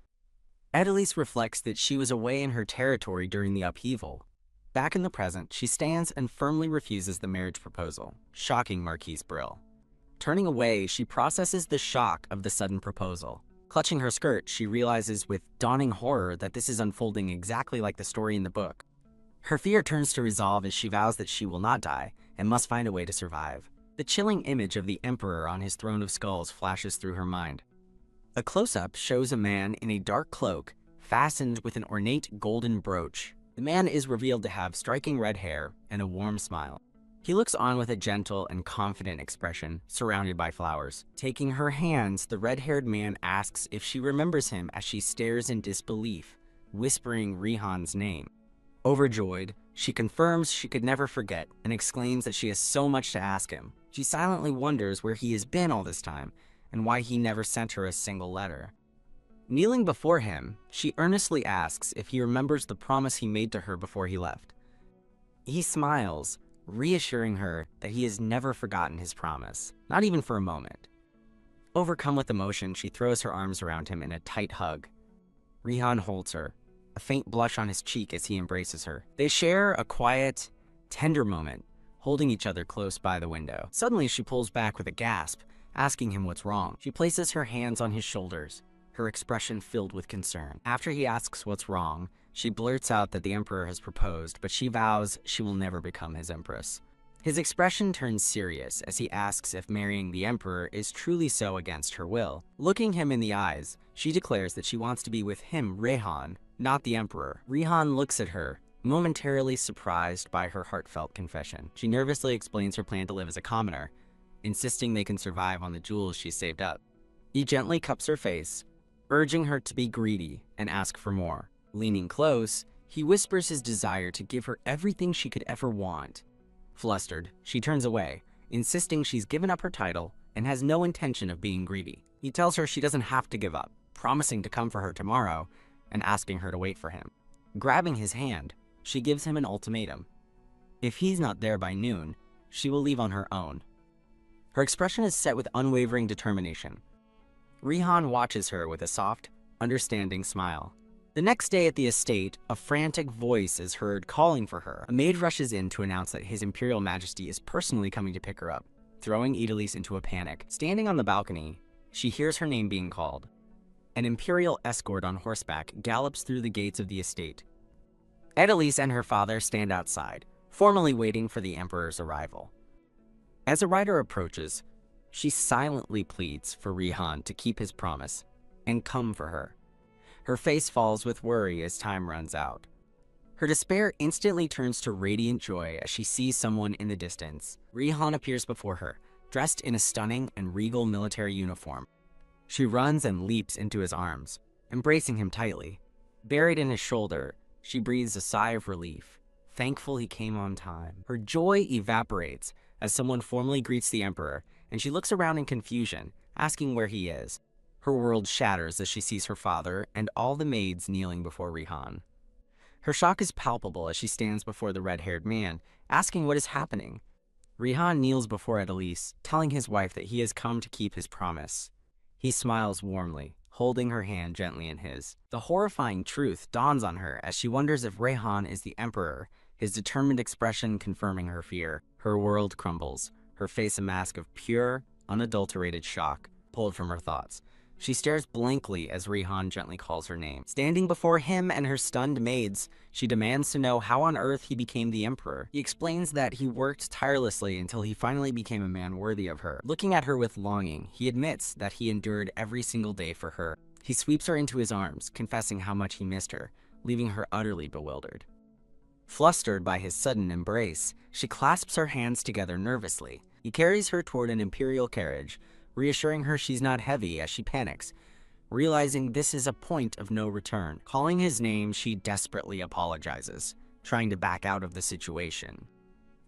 Edalise reflects that she was away in her territory during the upheaval. Back in the present, she stands and firmly refuses the marriage proposal, shocking Marquise Brill. Turning away, she processes the shock of the sudden proposal. Clutching her skirt, she realizes with dawning horror that this is unfolding exactly like the story in the book. Her fear turns to resolve as she vows that she will not die and must find a way to survive. The chilling image of the Emperor on his throne of skulls flashes through her mind. A close-up shows a man in a dark cloak, fastened with an ornate golden brooch. The man is revealed to have striking red hair and a warm smile. He looks on with a gentle and confident expression, surrounded by flowers. Taking her hands, the red-haired man asks if she remembers him as she stares in disbelief, whispering Raihan's name. Overjoyed, she confirms she could never forget and exclaims that she has so much to ask him. She silently wonders where he has been all this time and why he never sent her a single letter. Kneeling before him, she earnestly asks if he remembers the promise he made to her before he left. He smiles, reassuring her that he has never forgotten his promise, not even for a moment. Overcome with emotion, she throws her arms around him in a tight hug. Raihan holds her, a faint blush on his cheek as he embraces her. They share a quiet, tender moment, holding each other close by the window. Suddenly, she pulls back with a gasp, asking him what's wrong. She places her hands on his shoulders, her expression filled with concern. After he asks what's wrong, she blurts out that the Emperor has proposed, but she vows she will never become his Empress. His expression turns serious as he asks if marrying the Emperor is truly so against her will. Looking him in the eyes, she declares that she wants to be with him, Raihan, not the Emperor. Raihan looks at her, momentarily surprised by her heartfelt confession. She nervously explains her plan to live as a commoner, insisting they can survive on the jewels she saved up. He gently cups her face, urging her to be greedy and ask for more. Leaning close, he whispers his desire to give her everything she could ever want. Flustered, she turns away, insisting she's given up her title and has no intention of being greedy. He tells her she doesn't have to give up, promising to come for her tomorrow and asking her to wait for him. Grabbing his hand, she gives him an ultimatum. If he's not there by noon, she will leave on her own. Her expression is set with unwavering determination. Raihan watches her with a soft, understanding smile. The next day at the estate, a frantic voice is heard calling for her. A maid rushes in to announce that His Imperial Majesty is personally coming to pick her up. throwing Idalise into a panic. Standing on the balcony, she hears her name being called. An imperial escort on horseback gallops through the gates of the estate. Idalise and her father stand outside, formally waiting for the emperor's arrival. As a rider approaches, she silently pleads for Rihan to keep his promise and come for her. Her face falls with worry as time runs out. Her despair instantly turns to radiant joy as she sees someone in the distance. Rihan appears before her, dressed in a stunning and regal military uniform. She runs and leaps into his arms, embracing him tightly. Buried in his shoulder, she breathes a sigh of relief, thankful he came on time. Her joy evaporates as someone formally greets the emperor, and she looks around in confusion, asking where he is. Her world shatters as she sees her father and all the maids kneeling before Rihan. Her shock is palpable as she stands before the red-haired man, asking what is happening. Rihan kneels before Idalise, telling his wife that he has come to keep his promise. He smiles warmly, holding her hand gently in his. The horrifying truth dawns on her as she wonders if Rihan is the emperor, his determined expression confirming her fear. Her world crumbles, her face a mask of pure, unadulterated shock, pulled from her thoughts. She stares blankly as Rihan gently calls her name. Standing before him and her stunned maids, she demands to know how on earth he became the emperor. He explains that he worked tirelessly until he finally became a man worthy of her. Looking at her with longing, he admits that he endured every single day for her. He sweeps her into his arms, confessing how much he missed her, leaving her utterly bewildered. Flustered by his sudden embrace, she clasps her hands together nervously. He carries her toward an imperial carriage, reassuring her she's not heavy as she panics, realizing this is a point of no return. Calling his name, she desperately apologizes, trying to back out of the situation.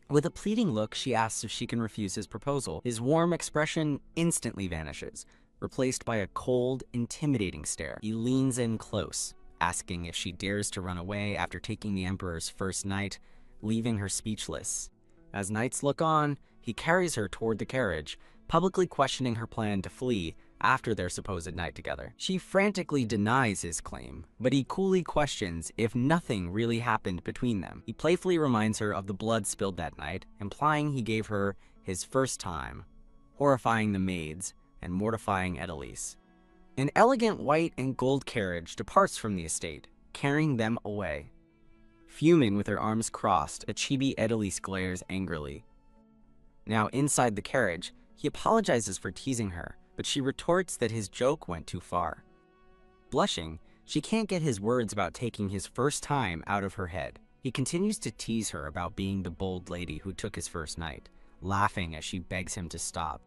With a pleading look, she asks if she can refuse his proposal. His warm expression instantly vanishes, replaced by a cold, intimidating stare. He leans in close, asking if she dares to run away after taking the emperor's first night, leaving her speechless. As nights look on, he carries her toward the carriage, publicly questioning her plan to flee after their supposed night together. She frantically denies his claim, but he coolly questions if nothing really happened between them. He playfully reminds her of the blood spilled that night, implying he gave her his first time, horrifying the maids and mortifying Idalise. An elegant white and gold carriage departs from the estate, carrying them away. Fuming with her arms crossed, a chibi Idalise glares angrily. Now inside the carriage, he apologizes for teasing her, but she retorts that his joke went too far. Blushing, she can't get his words about taking his first time out of her head. He continues to tease her about being the bold lady who took his first night, laughing as she begs him to stop.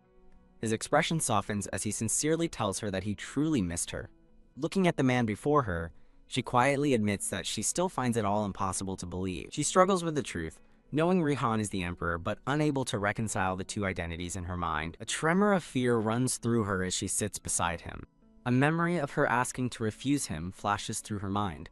His expression softens as he sincerely tells her that he truly missed her. Looking at the man before her, she quietly admits that she still finds it all impossible to believe. She struggles with the truth, knowing Rihan is the emperor, but unable to reconcile the two identities in her mind. A tremor of fear runs through her as she sits beside him. A memory of her asking to refuse him flashes through her mind.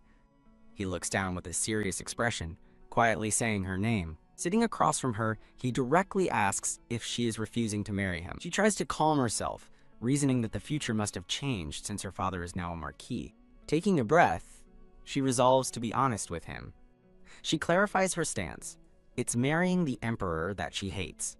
He looks down with a serious expression, quietly saying her name. Sitting across from her, he directly asks if she is refusing to marry him. She tries to calm herself, reasoning that the future must have changed since her father is now a marquis. Taking a breath, she resolves to be honest with him. She clarifies her stance. It's marrying the emperor that she hates.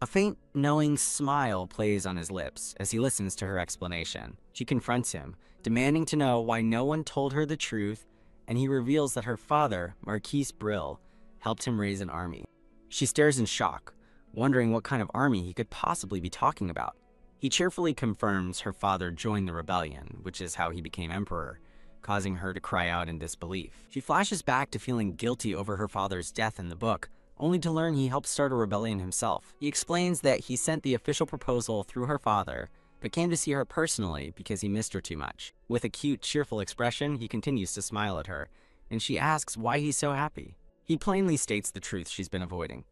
A faint, knowing smile plays on his lips as he listens to her explanation. She confronts him, demanding to know why no one told her the truth, and he reveals that her father, Marquis Brill, helped him raise an army. She stares in shock, wondering what kind of army he could possibly be talking about. He cheerfully confirms her father joined the rebellion, which is how he became emperor, causing her to cry out in disbelief. She flashes back to feeling guilty over her father's death in the book, only to learn he helped start a rebellion himself. He explains that he sent the official proposal through her father, but came to see her personally because he missed her too much. With a cute, cheerful expression, he continues to smile at her, and she asks why he's so happy. He plainly states the truth she's been avoiding.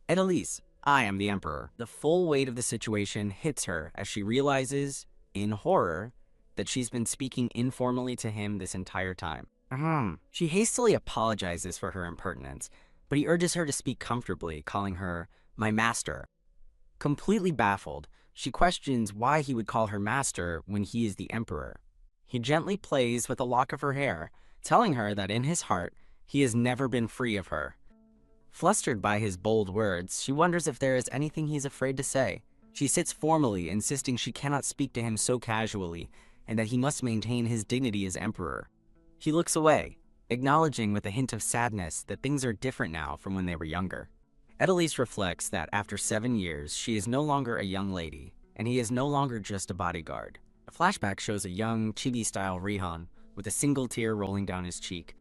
Idalise, I am the emperor. The full weight of the situation hits her as she realizes, in horror, that she's been speaking informally to him this entire time. She hastily apologizes for her impertinence, but he urges her to speak comfortably, calling her my master. Completely baffled, she questions why he would call her master when he is the emperor. He gently plays with a lock of her hair, telling her that in his heart, he has never been free of her. Flustered by his bold words, she wonders if there is anything he's afraid to say. She sits formally, insisting she cannot speak to him so casually, and that he must maintain his dignity as emperor. He looks away, acknowledging with a hint of sadness that things are different now from when they were younger. Edelise reflects that after 7 years, she is no longer a young lady, and he is no longer just a bodyguard. A flashback shows a young, chibi-style Rihan with a single tear rolling down his cheek.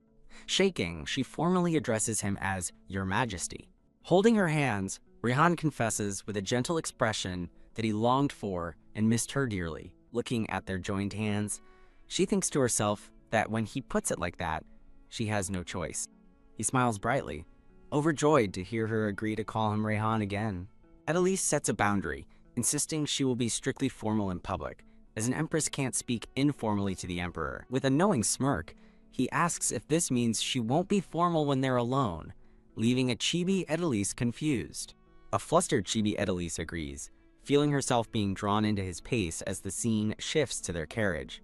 Shaking, she formally addresses him as Your Majesty. Holding her hands, Rihan confesses with a gentle expression that he longed for and missed her dearly. Looking at their joined hands, she thinks to herself that when he puts it like that, she has no choice. He smiles brightly, overjoyed to hear her agree to call him Rihan again. Edelise sets a boundary, insisting she will be strictly formal in public, as an empress can't speak informally to the emperor. With a knowing smirk, he asks if this means she won't be formal when they're alone, leaving a chibi Edelise confused. A flustered chibi Edelise agrees, feeling herself being drawn into his pace as the scene shifts to their carriage.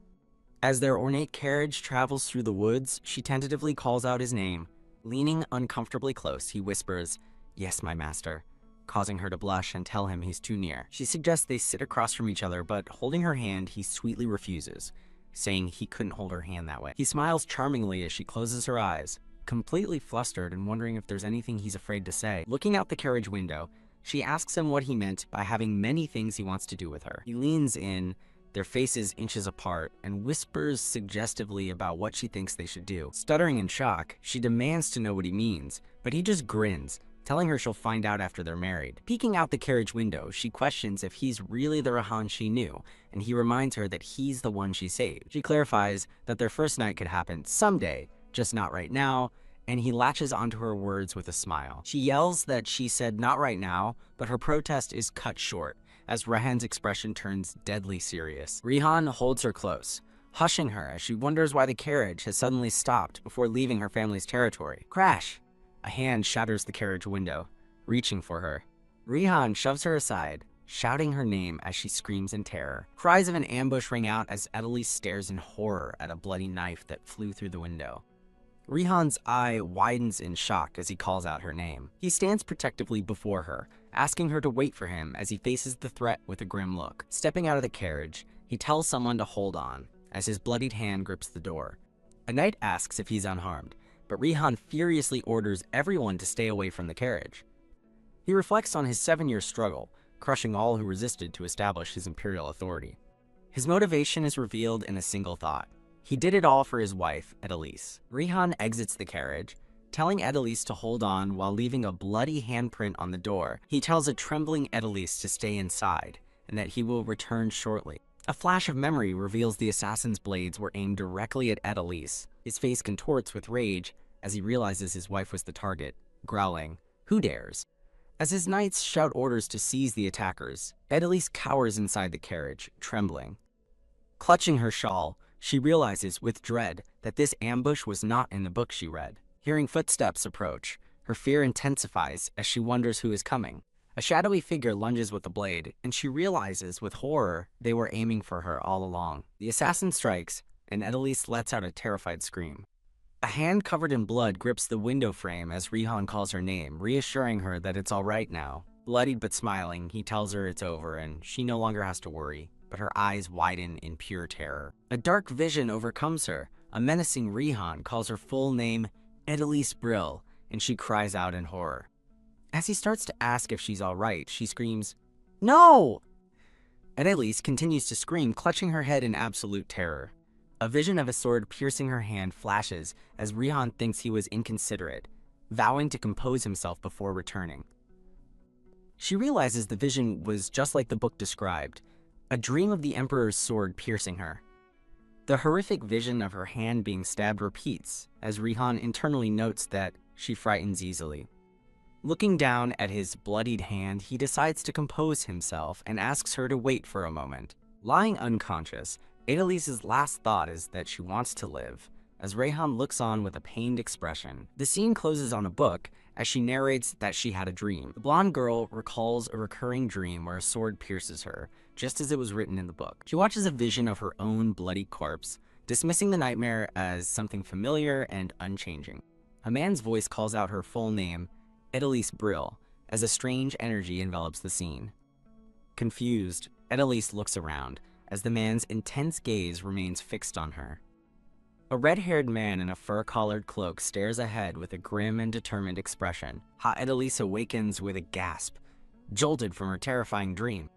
As their ornate carriage travels through the woods, she tentatively calls out his name. Leaning uncomfortably close, he whispers, "Yes, my master," causing her to blush and tell him he's too near. She suggests they sit across from each other, but holding her hand, he sweetly refuses, saying he couldn't hold her hand that way. He smiles charmingly as she closes her eyes, completely flustered and wondering if there's anything he's afraid to say. Looking out the carriage window, she asks him what he meant by having many things he wants to do with her. He leans in, their faces inches apart, and whispers suggestively about what she thinks they should do. Stuttering in shock, she demands to know what he means, but he just grins, telling her she'll find out after they're married. Peeking out the carriage window, she questions if he's really the Rahan she knew, and he reminds her that he's the one she saved. She clarifies that their first night could happen someday, just not right now, and he latches onto her words with a smile. She yells that she said not right now, but her protest is cut short, as Rahan's expression turns deadly serious. Rihan holds her close, hushing her as she wonders why the carriage has suddenly stopped before leaving her family's territory. Crash! A hand shatters the carriage window, reaching for her. Rihan shoves her aside, shouting her name as she screams in terror. Cries of an ambush ring out as Edelise stares in horror at a bloody knife that flew through the window. Rihan's eye widens in shock as he calls out her name. He stands protectively before her, asking her to wait for him as he faces the threat with a grim look. Stepping out of the carriage, he tells someone to hold on, as his bloodied hand grips the door. A knight asks if he's unharmed, but Rihan furiously orders everyone to stay away from the carriage. He reflects on his 7-year struggle, crushing all who resisted to establish his imperial authority. His motivation is revealed in a single thought. He did it all for his wife, Edelise. Rihan exits the carriage, telling Edelise to hold on while leaving a bloody handprint on the door. He tells a trembling Edelise to stay inside, and that he will return shortly. A flash of memory reveals the assassin's blades were aimed directly at Edelise. His face contorts with rage as he realizes his wife was the target, growling, "Who dares?" As his knights shout orders to seize the attackers, Edelise cowers inside the carriage, trembling. Clutching her shawl, she realizes with dread that this ambush was not in the book she read. Hearing footsteps approach, her fear intensifies as she wonders who is coming. A shadowy figure lunges with the blade, and she realizes with horror they were aiming for her all along. The assassin strikes, and Edelise lets out a terrified scream. A hand covered in blood grips the window frame as Rihan calls her name, reassuring her that it's all right now. Bloodied but smiling, he tells her it's over and she no longer has to worry, but her eyes widen in pure terror. A dark vision overcomes her. A menacing Rihan calls her full name Edelise Brill, and she cries out in horror. As he starts to ask if she's all right, she screams, "No!" Edelise continues to scream, clutching her head in absolute terror. A vision of a sword piercing her hand flashes as Rihan thinks he was inconsiderate, vowing to compose himself before returning. She realizes the vision was just like the book described, a dream of the Emperor's sword piercing her. The horrific vision of her hand being stabbed repeats, as Rihan internally notes that she frightens easily. Looking down at his bloodied hand, he decides to compose himself and asks her to wait for a moment. Lying unconscious, Edelise's last thought is that she wants to live, as Rihan looks on with a pained expression. The scene closes on a book as she narrates that she had a dream. The blonde girl recalls a recurring dream where a sword pierces her, just as it was written in the book. She watches a vision of her own bloody corpse, dismissing the nightmare as something familiar and unchanging. A man's voice calls out her full name, Edelise Brill, as a strange energy envelops the scene. Confused, Edelise looks around, as the man's intense gaze remains fixed on her. A red-haired man in a fur-collared cloak stares ahead with a grim and determined expression. Edelise awakens with a gasp, jolted from her terrifying dream.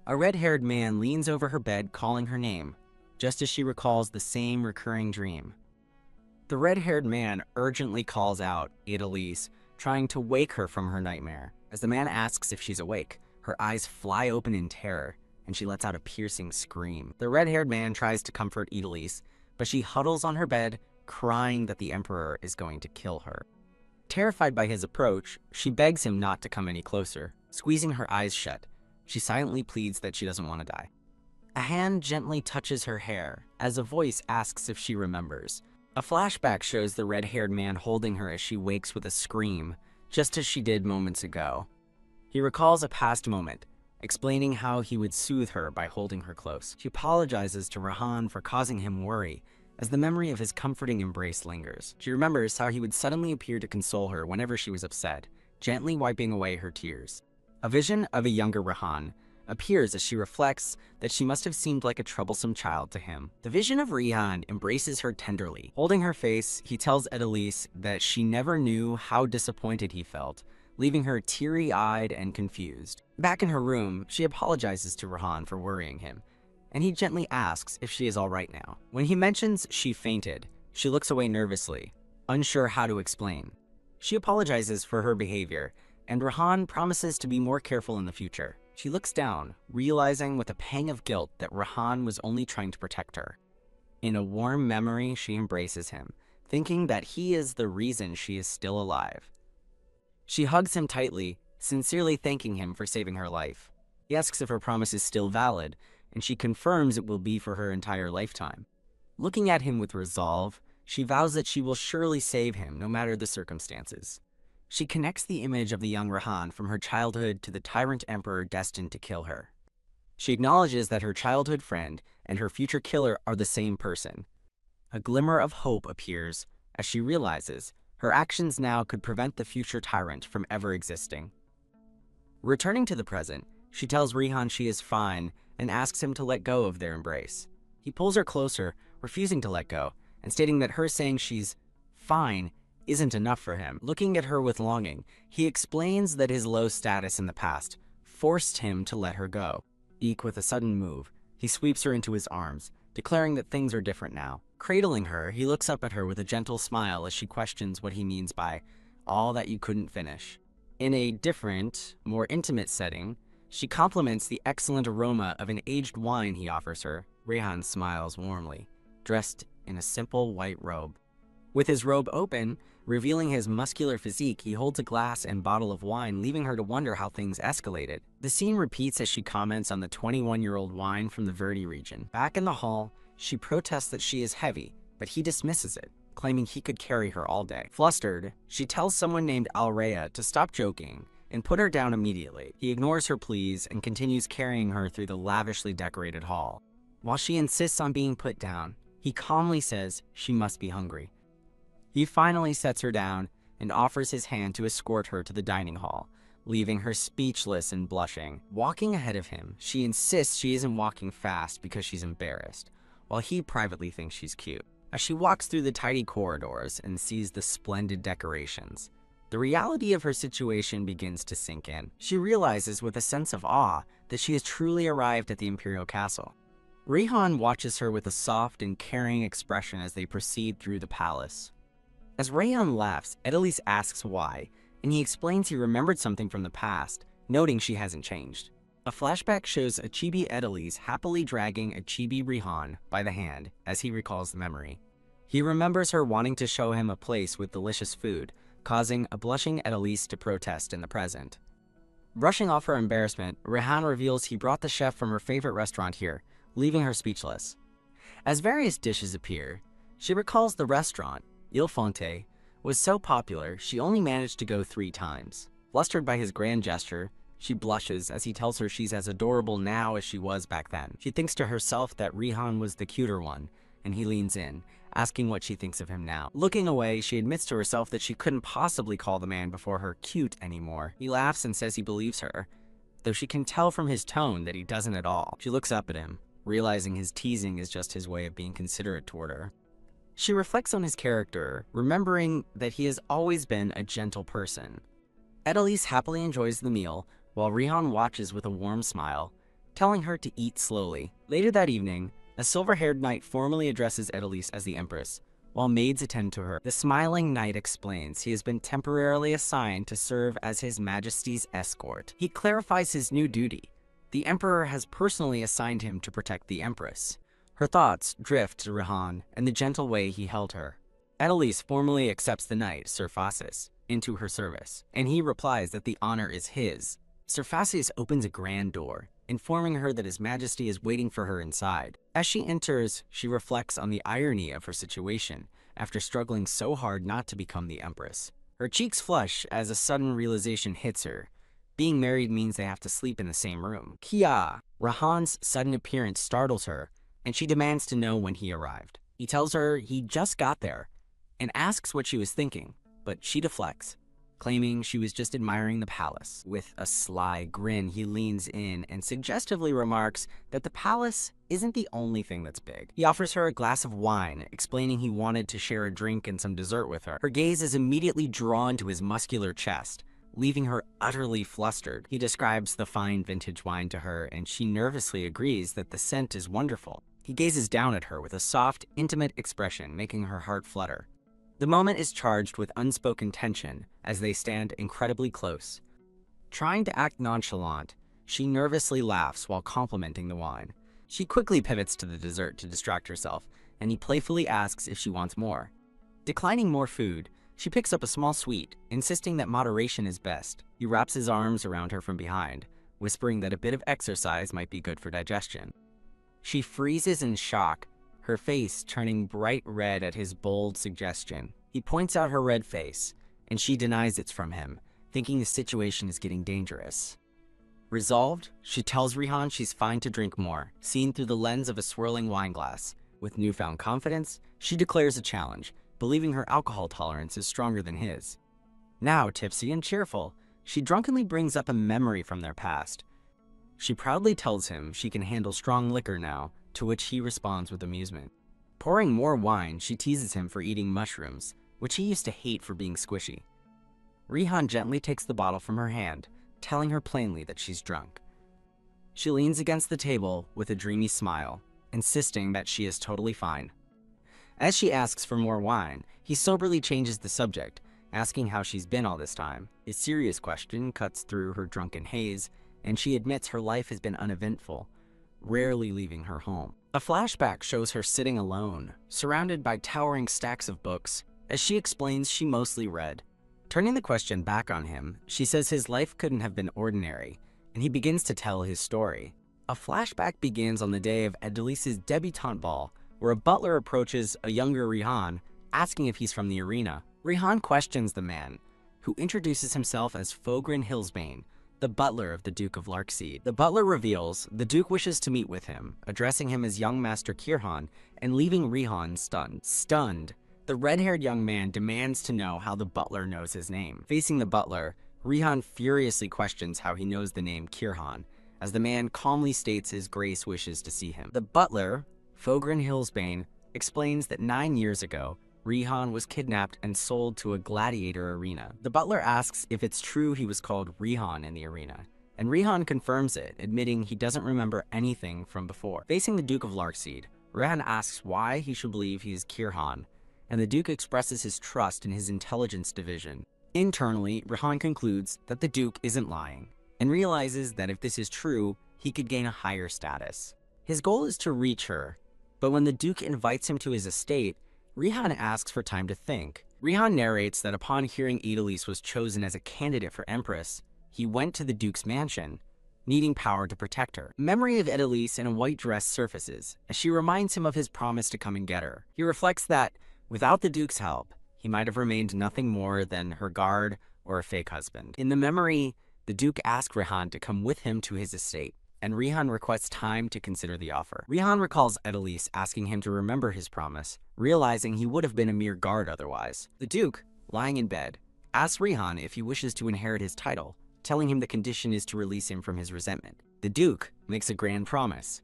A red-haired man leans over her bed calling her name, just as she recalls the same recurring dream. The red-haired man urgently calls out Edelise, trying to wake her from her nightmare. As the man asks if she's awake, her eyes fly open in terror, and she lets out a piercing scream. The red-haired man tries to comfort Edelise, but she huddles on her bed, crying that the Emperor is going to kill her. Terrified by his approach, she begs him not to come any closer. Squeezing her eyes shut, she silently pleads that she doesn't want to die. A hand gently touches her hair, as a voice asks if she remembers. A flashback shows the red-haired man holding her as she wakes with a scream, just as she did moments ago. He recalls a past moment, explaining how he would soothe her by holding her close. She apologizes to Rahan for causing him worry, as the memory of his comforting embrace lingers. She remembers how he would suddenly appear to console her whenever she was upset, gently wiping away her tears. A vision of a younger Rahan appears as she reflects that she must have seemed like a troublesome child to him. The vision of Rihan embraces her tenderly. Holding her face, he tells Edelise that she never knew how disappointed he felt, leaving her teary-eyed and confused. Back in her room, she apologizes to Rahan for worrying him, and he gently asks if she is all right now. When he mentions she fainted, she looks away nervously, unsure how to explain. She apologizes for her behavior, and Rahan promises to be more careful in the future. She looks down, realizing with a pang of guilt that Rahan was only trying to protect her. In a warm memory, she embraces him, thinking that he is the reason she is still alive. She hugs him tightly, sincerely thanking him for saving her life. He asks if her promise is still valid, and she confirms it will be for her entire lifetime. Looking at him with resolve, she vows that she will surely save him, no matter the circumstances. She connects the image of the young Rahan from her childhood to the tyrant emperor destined to kill her. She acknowledges that her childhood friend and her future killer are the same person. A glimmer of hope appears as she realizes her actions now could prevent the future tyrant from ever existing. Returning to the present, she tells Rihan she is fine and asks him to let go of their embrace. He pulls her closer, refusing to let go, and stating that her saying she's fine isn't enough for him. Looking at her with longing, he explains that his low status in the past forced him to let her go. With a sudden move, he sweeps her into his arms, declaring that things are different now. Cradling her, he looks up at her with a gentle smile as she questions what he means by all that you couldn't finish. In a different, more intimate setting, she compliments the excellent aroma of an aged wine he offers her. Rehan smiles warmly, dressed in a simple white robe. With his robe open, revealing his muscular physique, he holds a glass and bottle of wine, leaving her to wonder how things escalated. The scene repeats as she comments on the 21-year-old wine from the Verdi region. Back in the hall, she protests that she is heavy, but he dismisses it, claiming he could carry her all day. Flustered, she tells someone named Alrea to stop joking and put her down immediately. He ignores her pleas and continues carrying her through the lavishly decorated hall. While she insists on being put down, he calmly says she must be hungry. He finally sets her down and offers his hand to escort her to the dining hall, leaving her speechless and blushing. Walking ahead of him, she insists she isn't walking fast because she's embarrassed, while he privately thinks she's cute. As she walks through the tidy corridors and sees the splendid decorations, the reality of her situation begins to sink in. She realizes with a sense of awe that she has truly arrived at the Imperial Castle. Rihan watches her with a soft and caring expression as they proceed through the palace. As Rayan laughs, Edelise asks why, and he explains he remembered something from the past, noting she hasn't changed. A flashback shows a chibi Edelise happily dragging a chibi Rihan by the hand as he recalls the memory. He remembers her wanting to show him a place with delicious food, causing a blushing Edelise to protest in the present. Brushing off her embarrassment, Rihan reveals he brought the chef from her favorite restaurant here, leaving her speechless. As various dishes appear, she recalls the restaurant, Il Fonte, was so popular she only managed to go 3 times. Flustered by his grand gesture, she blushes as he tells her she's as adorable now as she was back then. She thinks to herself that Rihan was the cuter one, and he leans in, asking what she thinks of him now. Looking away, she admits to herself that she couldn't possibly call the man before her cute anymore. He laughs and says he believes her, though she can tell from his tone that he doesn't at all. She looks up at him, realizing his teasing is just his way of being considerate toward her. She reflects on his character, remembering that he has always been a gentle person. Edelise happily enjoys the meal, while Rihan watches with a warm smile, telling her to eat slowly. Later that evening, a silver-haired knight formally addresses Edelise as the Empress, while maids attend to her. The smiling knight explains he has been temporarily assigned to serve as His Majesty's escort. He clarifies his new duty. The Emperor has personally assigned him to protect the Empress. Her thoughts drift to Rihan and the gentle way he held her. Edelise formally accepts the knight, Sir Phasis, into her service, and he replies that the honor is his. Sir Phasis opens a grand door, informing her that His Majesty is waiting for her inside. As she enters, she reflects on the irony of her situation after struggling so hard not to become the Empress. Her cheeks flush as a sudden realization hits her. Being married means they have to sleep in the same room. Kia! Rihan's sudden appearance startles her, and she demands to know when he arrived. He tells her he just got there, and asks what she was thinking, but she deflects, claiming she was just admiring the palace. With a sly grin, he leans in and suggestively remarks that the palace isn't the only thing that's big. He offers her a glass of wine, explaining he wanted to share a drink and some dessert with her. Her gaze is immediately drawn to his muscular chest, leaving her utterly flustered. He describes the fine vintage wine to her, and she nervously agrees that the scent is wonderful. He gazes down at her with a soft, intimate expression, making her heart flutter. The moment is charged with unspoken tension as they stand incredibly close. Trying to act nonchalant, she nervously laughs while complimenting the wine. She quickly pivots to the dessert to distract herself, and he playfully asks if she wants more. Declining more food, she picks up a small sweet, insisting that moderation is best. He wraps his arms around her from behind, whispering that a bit of exercise might be good for digestion. She freezes in shock, her face turning bright red at his bold suggestion. He points out her red face, and she denies it's from him, thinking the situation is getting dangerous. Resolved, she tells Rihan she's fine to drink more, seen through the lens of a swirling wine glass. With newfound confidence, she declares a challenge, believing her alcohol tolerance is stronger than his. Now tipsy and cheerful, she drunkenly brings up a memory from their past. She proudly tells him she can handle strong liquor now, to which he responds with amusement. Pouring more wine, she teases him for eating mushrooms, which he used to hate for being squishy. Rihan gently takes the bottle from her hand, telling her plainly that she's drunk. She leans against the table with a dreamy smile, insisting that she is totally fine. As she asks for more wine, he soberly changes the subject, asking how she's been all this time. His serious question cuts through her drunken haze, and she admits her life has been uneventful, rarely leaving her home. A flashback shows her sitting alone, surrounded by towering stacks of books. As she explains, she mostly read. Turning the question back on him, she says his life couldn't have been ordinary, and he begins to tell his story. A flashback begins on the day of Edelise's debutante ball, where a butler approaches a younger Rihan, asking if he's from the arena. Rihan questions the man, who introduces himself as Fogren Hillsbane, the butler of the Duke of Larkseed. The butler reveals the Duke wishes to meet with him, addressing him as young Master Kirhan and leaving Rihan stunned. Stunned, the red-haired young man demands to know how the butler knows his name. Facing the butler, Rihan furiously questions how he knows the name Kirhan, as the man calmly states his grace wishes to see him. The butler, Fogren Hillsbane, explains that 9 years ago, Rihan was kidnapped and sold to a gladiator arena. The butler asks if it's true he was called Rihan in the arena, and Rihan confirms it, admitting he doesn't remember anything from before. Facing the Duke of Larkseed, Rihan asks why he should believe he is Kirhan, and the Duke expresses his trust in his intelligence division. Internally, Rihan concludes that the Duke isn't lying, and realizes that if this is true, he could gain a higher status. His goal is to reach her, but when the Duke invites him to his estate, Rihan asks for time to think. Rihan narrates that upon hearing Edelise was chosen as a candidate for Empress, he went to the Duke's mansion, needing power to protect her. Memory of Edelise in a white dress surfaces, as she reminds him of his promise to come and get her. He reflects that, without the Duke's help, he might have remained nothing more than her guard or a fake husband. In the memory, the Duke asked Rihan to come with him to his estate, and Rihan requests time to consider the offer. Rihan recalls Edelise asking him to remember his promise, realizing he would have been a mere guard otherwise. The Duke, lying in bed, asks Rihan if he wishes to inherit his title, telling him the condition is to release him from his resentment. The Duke makes a grand promise.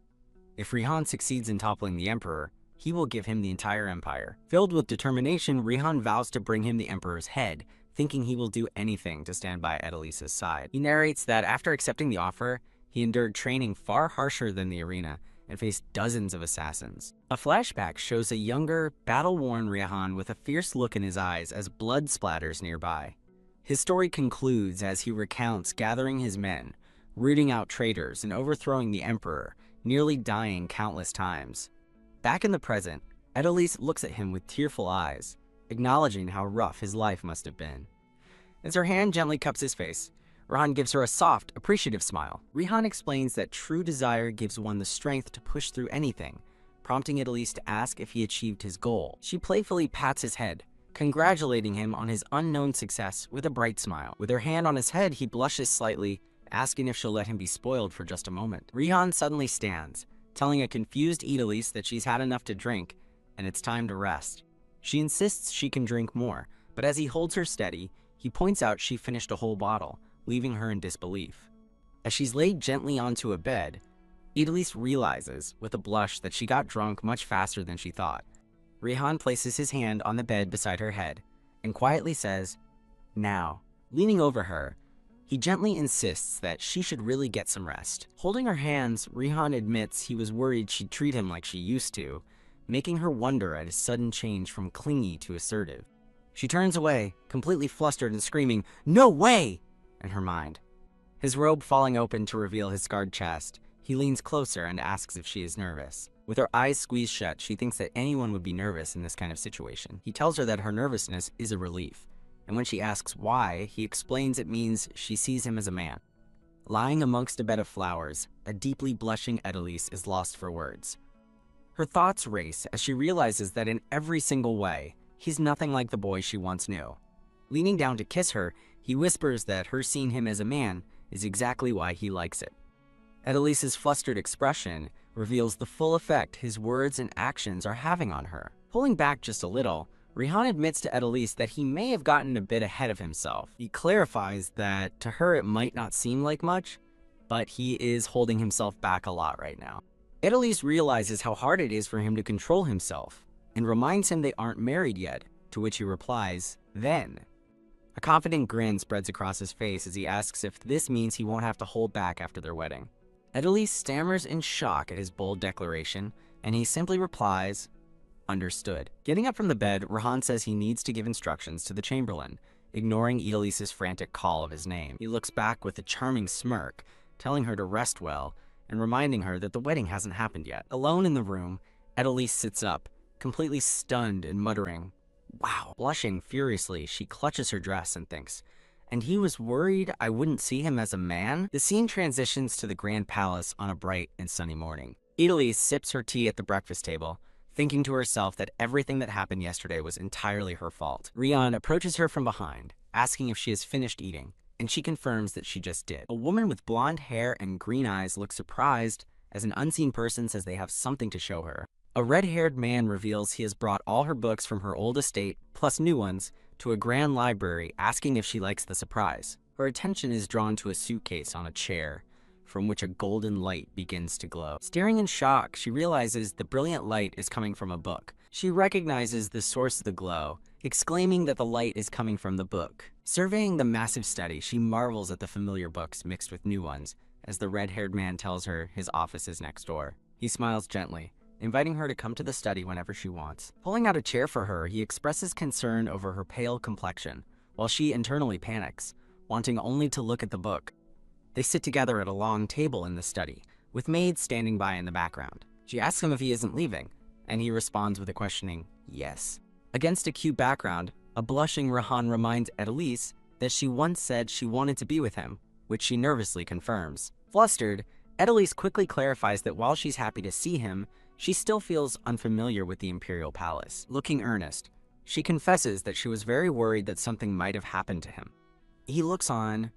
If Rihan succeeds in toppling the Emperor, he will give him the entire empire. Filled with determination, Rihan vows to bring him the Emperor's head, thinking he will do anything to stand by Edelise's side. He narrates that after accepting the offer, he endured training far harsher than the arena and faced dozens of assassins. A flashback shows a younger, battle-worn Rihan with a fierce look in his eyes as blood splatters nearby. His story concludes as he recounts gathering his men, rooting out traitors, and overthrowing the Emperor, nearly dying countless times. Back in the present, Edelise looks at him with tearful eyes, acknowledging how rough his life must have been. As her hand gently cups his face, Rihan gives her a soft, appreciative smile. Rihan explains that true desire gives one the strength to push through anything, prompting Edelise to ask if he achieved his goal. She playfully pats his head, congratulating him on his unknown success with a bright smile. With her hand on his head, he blushes slightly, asking if she'll let him be spoiled for just a moment. Rihan suddenly stands, telling a confused Edelise that she's had enough to drink and it's time to rest. She insists she can drink more, but as he holds her steady, he points out she finished a whole bottle, leaving her in disbelief. As she's laid gently onto a bed, Edelise realizes, with a blush, that she got drunk much faster than she thought. Rihan places his hand on the bed beside her head and quietly says, "Now." Leaning over her, he gently insists that she should really get some rest. Holding her hands, Rihan admits he was worried she'd treat him like she used to, making her wonder at his sudden change from clingy to assertive. She turns away, completely flustered and screaming, "No way!" in her mind. His robe falling open to reveal his scarred chest, he leans closer and asks if she is nervous. With her eyes squeezed shut, she thinks that anyone would be nervous in this kind of situation. He tells her that her nervousness is a relief, and when she asks why, he explains it means she sees him as a man. Lying amongst a bed of flowers, a deeply blushing Edelise is lost for words. Her thoughts race as she realizes that in every single way, he's nothing like the boy she once knew. Leaning down to kiss her, he whispers that her seeing him as a man is exactly why he likes it. Edelise's flustered expression reveals the full effect his words and actions are having on her. Pulling back just a little, Rihan admits to Edelise that he may have gotten a bit ahead of himself. He clarifies that to her it might not seem like much, but he is holding himself back a lot right now. Edelise realizes how hard it is for him to control himself and reminds him they aren't married yet, to which he replies, "Then." A confident grin spreads across his face as he asks if this means he won't have to hold back after their wedding. Edelise stammers in shock at his bold declaration, and he simply replies, "Understood." Getting up from the bed, Rihan says he needs to give instructions to the Chamberlain, ignoring Edelise's frantic call of his name. He looks back with a charming smirk, telling her to rest well, and reminding her that the wedding hasn't happened yet. Alone in the room, Edelise sits up, completely stunned and muttering, "Wow." Blushing furiously, she clutches her dress and thinks, "And he was worried I wouldn't see him as a man?" The scene transitions to the Grand Palace on a bright and sunny morning. Edelise sips her tea at the breakfast table, thinking to herself that everything that happened yesterday was entirely her fault. Rihan approaches her from behind, asking if she has finished eating, and she confirms that she just did. A woman with blonde hair and green eyes looks surprised as an unseen person says they have something to show her. A red-haired man reveals he has brought all her books from her old estate, plus new ones, to a grand library, asking if she likes the surprise. Her attention is drawn to a suitcase on a chair, from which a golden light begins to glow. Staring in shock, she realizes the brilliant light is coming from a book. She recognizes the source of the glow, exclaiming that the light is coming from the book. Surveying the massive study, she marvels at the familiar books mixed with new ones, as the red-haired man tells her his office is next door. He smiles gently, inviting her to come to the study whenever she wants. Pulling out a chair for her, he expresses concern over her pale complexion, while she internally panics, wanting only to look at the book. They sit together at a long table in the study, with maids standing by in the background. She asks him if he isn't leaving, and he responds with a questioning yes. Against a cute background, a blushing Rihan reminds Edelise that she once said she wanted to be with him, which she nervously confirms. Flustered, Edelise quickly clarifies that while she's happy to see him, she still feels unfamiliar with the Imperial Palace. Looking earnest, she confesses that she was very worried that something might have happened to him. He looks on,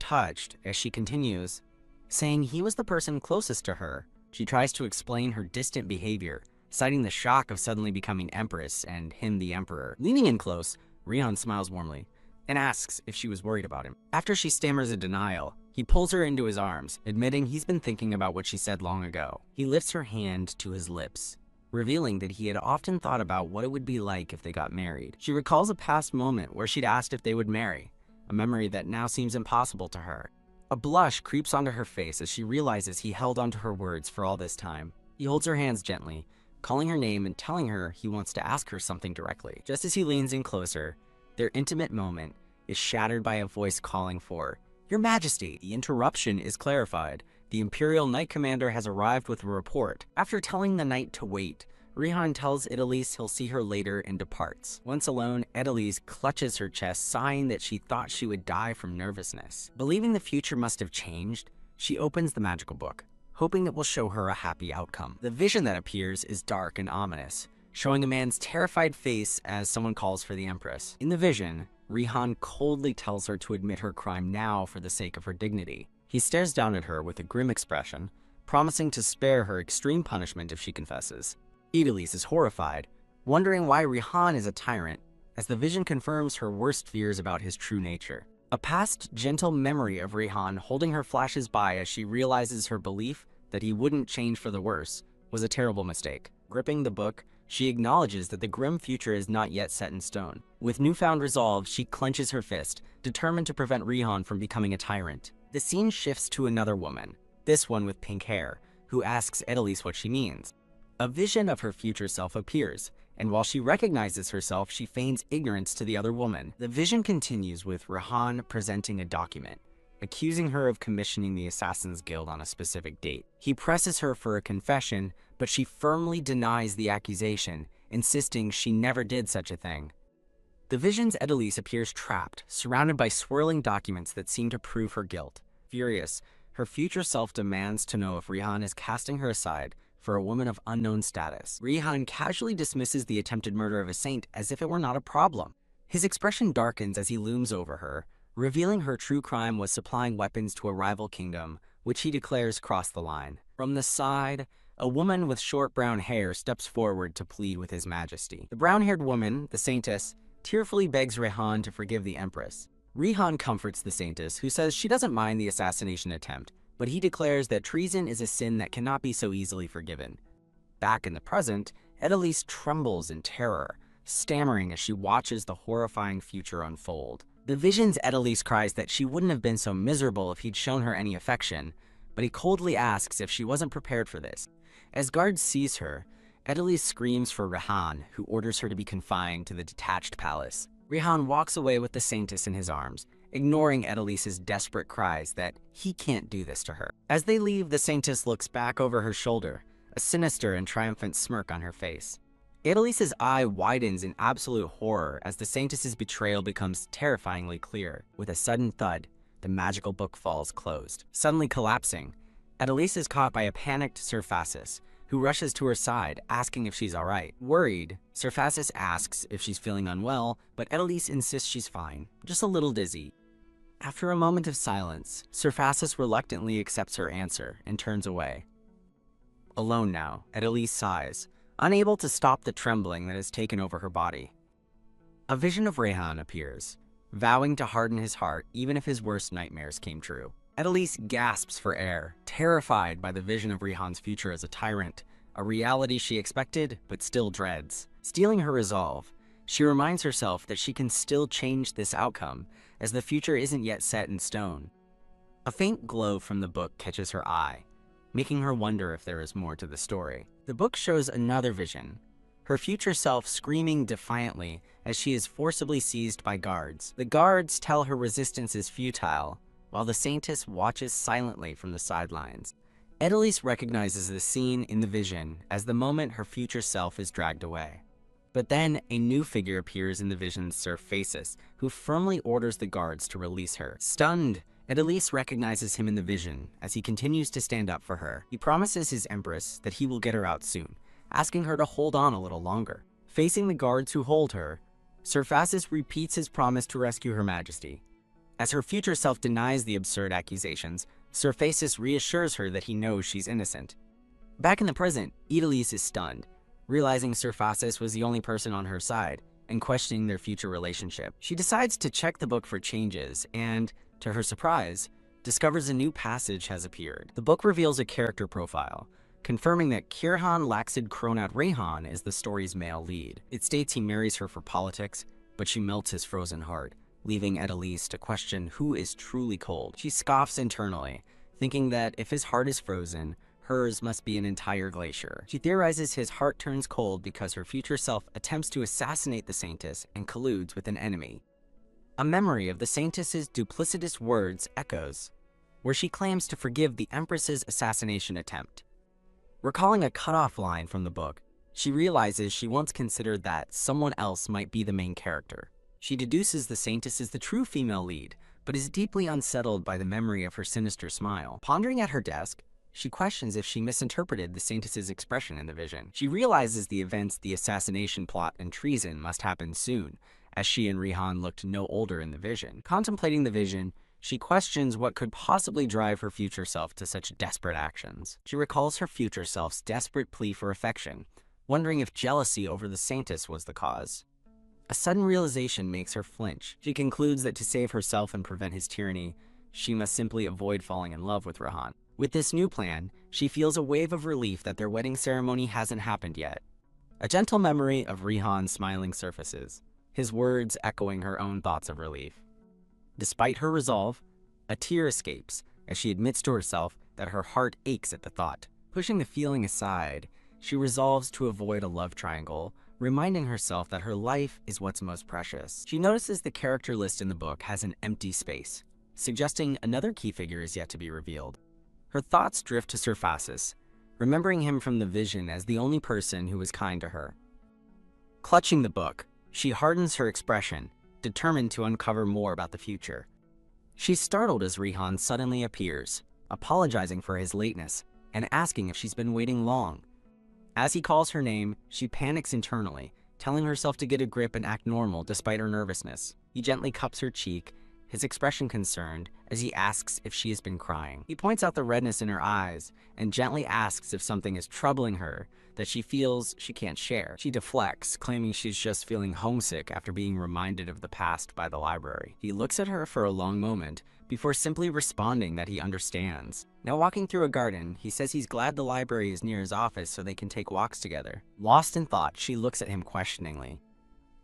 touched, as she continues, saying he was the person closest to her. She tries to explain her distant behavior, citing the shock of suddenly becoming empress and him the emperor. Leaning in close, Rihan smiles warmly and asks if she was worried about him. After she stammers a denial, he pulls her into his arms, admitting he's been thinking about what she said long ago. He lifts her hand to his lips, revealing that he had often thought about what it would be like if they got married. She recalls a past moment where she'd asked if they would marry, a memory that now seems impossible to her. A blush creeps onto her face as she realizes he held onto her words for all this time. He holds her hands gently, calling her name and telling her he wants to ask her something directly. Just as he leans in closer, their intimate moment is shattered by a voice calling for, "Your Majesty!" The interruption is clarified. The Imperial Knight Commander has arrived with a report. After telling the knight to wait, Rihan tells Idalise he'll see her later and departs. Once alone, Idalise clutches her chest, sighing that she thought she would die from nervousness. Believing the future must have changed, she opens the magical book, hoping it will show her a happy outcome. The vision that appears is dark and ominous, showing a man's terrified face as someone calls for the Empress. In the vision, Rihan coldly tells her to admit her crime now for the sake of her dignity. He stares down at her with a grim expression, promising to spare her extreme punishment if she confesses. Idalise is horrified, wondering why Rihan is a tyrant, as the vision confirms her worst fears about his true nature. A past gentle memory of Rihan holding her flashes by as she realizes her belief that he wouldn't change for the worse was a terrible mistake. Gripping the book, she acknowledges that the grim future is not yet set in stone. With newfound resolve, she clenches her fist, determined to prevent Rihan from becoming a tyrant. The scene shifts to another woman, this one with pink hair, who asks Idalise what she means. A vision of her future self appears, and while she recognizes herself, she feigns ignorance to the other woman. The vision continues with Rihan presenting a document, accusing her of commissioning the Assassin's Guild on a specific date. He presses her for a confession, but she firmly denies the accusation, insisting she never did such a thing. The vision's Idalise appears trapped, surrounded by swirling documents that seem to prove her guilt. Furious, her future self demands to know if Rihan is casting her aside for a woman of unknown status. Rihan casually dismisses the attempted murder of a saint as if it were not a problem. His expression darkens as he looms over her, revealing her true crime was supplying weapons to a rival kingdom, which he declares crossed the line. From the side, a woman with short brown hair steps forward to plead with His Majesty. The brown-haired woman, the Saintess, tearfully begs Rihan to forgive the Empress. Rihan comforts the Saintess, who says she doesn't mind the assassination attempt, but he declares that treason is a sin that cannot be so easily forgiven. Back in the present, Idalise trembles in terror, stammering as she watches the horrifying future unfold. The vision's Idalise cries that she wouldn't have been so miserable if he'd shown her any affection, but he coldly asks if she wasn't prepared for this. As guards seize her, Idalise screams for Rihan, who orders her to be confined to the detached palace. Rihan walks away with the Saintess in his arms, ignoring Idalise's desperate cries that he can't do this to her. As they leave, the Saintess looks back over her shoulder, a sinister and triumphant smirk on her face. Idalise's eye widens in absolute horror as the Saintess's betrayal becomes terrifyingly clear. With a sudden thud, the magical book falls closed. Suddenly collapsing, Idalise is caught by a panicked Surfacis, who rushes to her side, asking if she's alright. Worried, Surfacis asks if she's feeling unwell, but Idalise insists she's fine, just a little dizzy. After a moment of silence, Surfacis reluctantly accepts her answer and turns away. Alone now, Idalise sighs, unable to stop the trembling that has taken over her body. A vision of Rihan appears, vowing to harden his heart even if his worst nightmares came true. Idalise gasps for air, terrified by the vision of Rihan's future as a tyrant, a reality she expected but still dreads. Stealing her resolve, she reminds herself that she can still change this outcome, as the future isn't yet set in stone. A faint glow from the book catches her eye, making her wonder if there is more to the story. The book shows another vision, her future self screaming defiantly as she is forcibly seized by guards. The guards tell her resistance is futile, while the Saintess watches silently from the sidelines. Idalise recognizes the scene in the vision as the moment her future self is dragged away. But then a new figure appears in the vision's Surfacis, who firmly orders the guards to release her. Stunned, Idalise recognizes him in the vision as he continues to stand up for her. He promises his Empress that he will get her out soon, asking her to hold on a little longer. Facing the guards who hold her, Surfacis repeats his promise to rescue Her Majesty. As her future self denies the absurd accusations, Sir Faces reassures her that he knows she's innocent. Back in the present, Idalise is stunned, realizing Sir Faces was the only person on her side, and questioning their future relationship. She decides to check the book for changes and, to her surprise, discovers a new passage has appeared. The book reveals a character profile, confirming that Kirhan Laxid Kronat Rehan is the story's male lead. It states he marries her for politics, but she melts his frozen heart, leaving Idalise to question who is truly cold. She scoffs internally, thinking that if his heart is frozen, hers must be an entire glacier. She theorizes his heart turns cold because her future self attempts to assassinate the Saintess and colludes with an enemy. A memory of the Saintess's duplicitous words echoes, where she claims to forgive the Empress's assassination attempt. Recalling a cut-off line from the book, she realizes she once considered that someone else might be the main character. She deduces the Saintess is the true female lead, but is deeply unsettled by the memory of her sinister smile. Pondering at her desk, she questions if she misinterpreted the Saintess's expression in the vision. She realizes the events, the assassination plot, and treason must happen soon, as she and Rehan looked no older in the vision. Contemplating the vision, she questions what could possibly drive her future self to such desperate actions. She recalls her future self's desperate plea for affection, wondering if jealousy over the Saintess was the cause. A sudden realization makes her flinch. She concludes that to save herself and prevent his tyranny, she must simply avoid falling in love with Rehan. With this new plan, she feels a wave of relief that their wedding ceremony hasn't happened yet. A gentle memory of Rehan's smiling surfaces, his words echoing her own thoughts of relief. Despite her resolve, a tear escapes as she admits to herself that her heart aches at the thought. Pushing the feeling aside, she resolves to avoid a love triangle, reminding herself that her life is what's most precious. She notices the character list in the book has an empty space, suggesting another key figure is yet to be revealed. Her thoughts drift to Sir Faces, remembering him from the vision as the only person who was kind to her. Clutching the book, she hardens her expression, determined to uncover more about the future. She's startled as Rehan suddenly appears, apologizing for his lateness and asking if she's been waiting long. As he calls her name, she panics internally, telling herself to get a grip and act normal despite her nervousness. He gently cups her cheek, his expression concerned, as he asks if she has been crying. He points out the redness in her eyes and gently asks if something is troubling her that she feels she can't share. She deflects, claiming she's just feeling homesick after being reminded of the past by the library. He looks at her for a long moment before simply responding that he understands. Now walking through a garden, he says he's glad the library is near his office so they can take walks together. Lost in thought, she looks at him questioningly.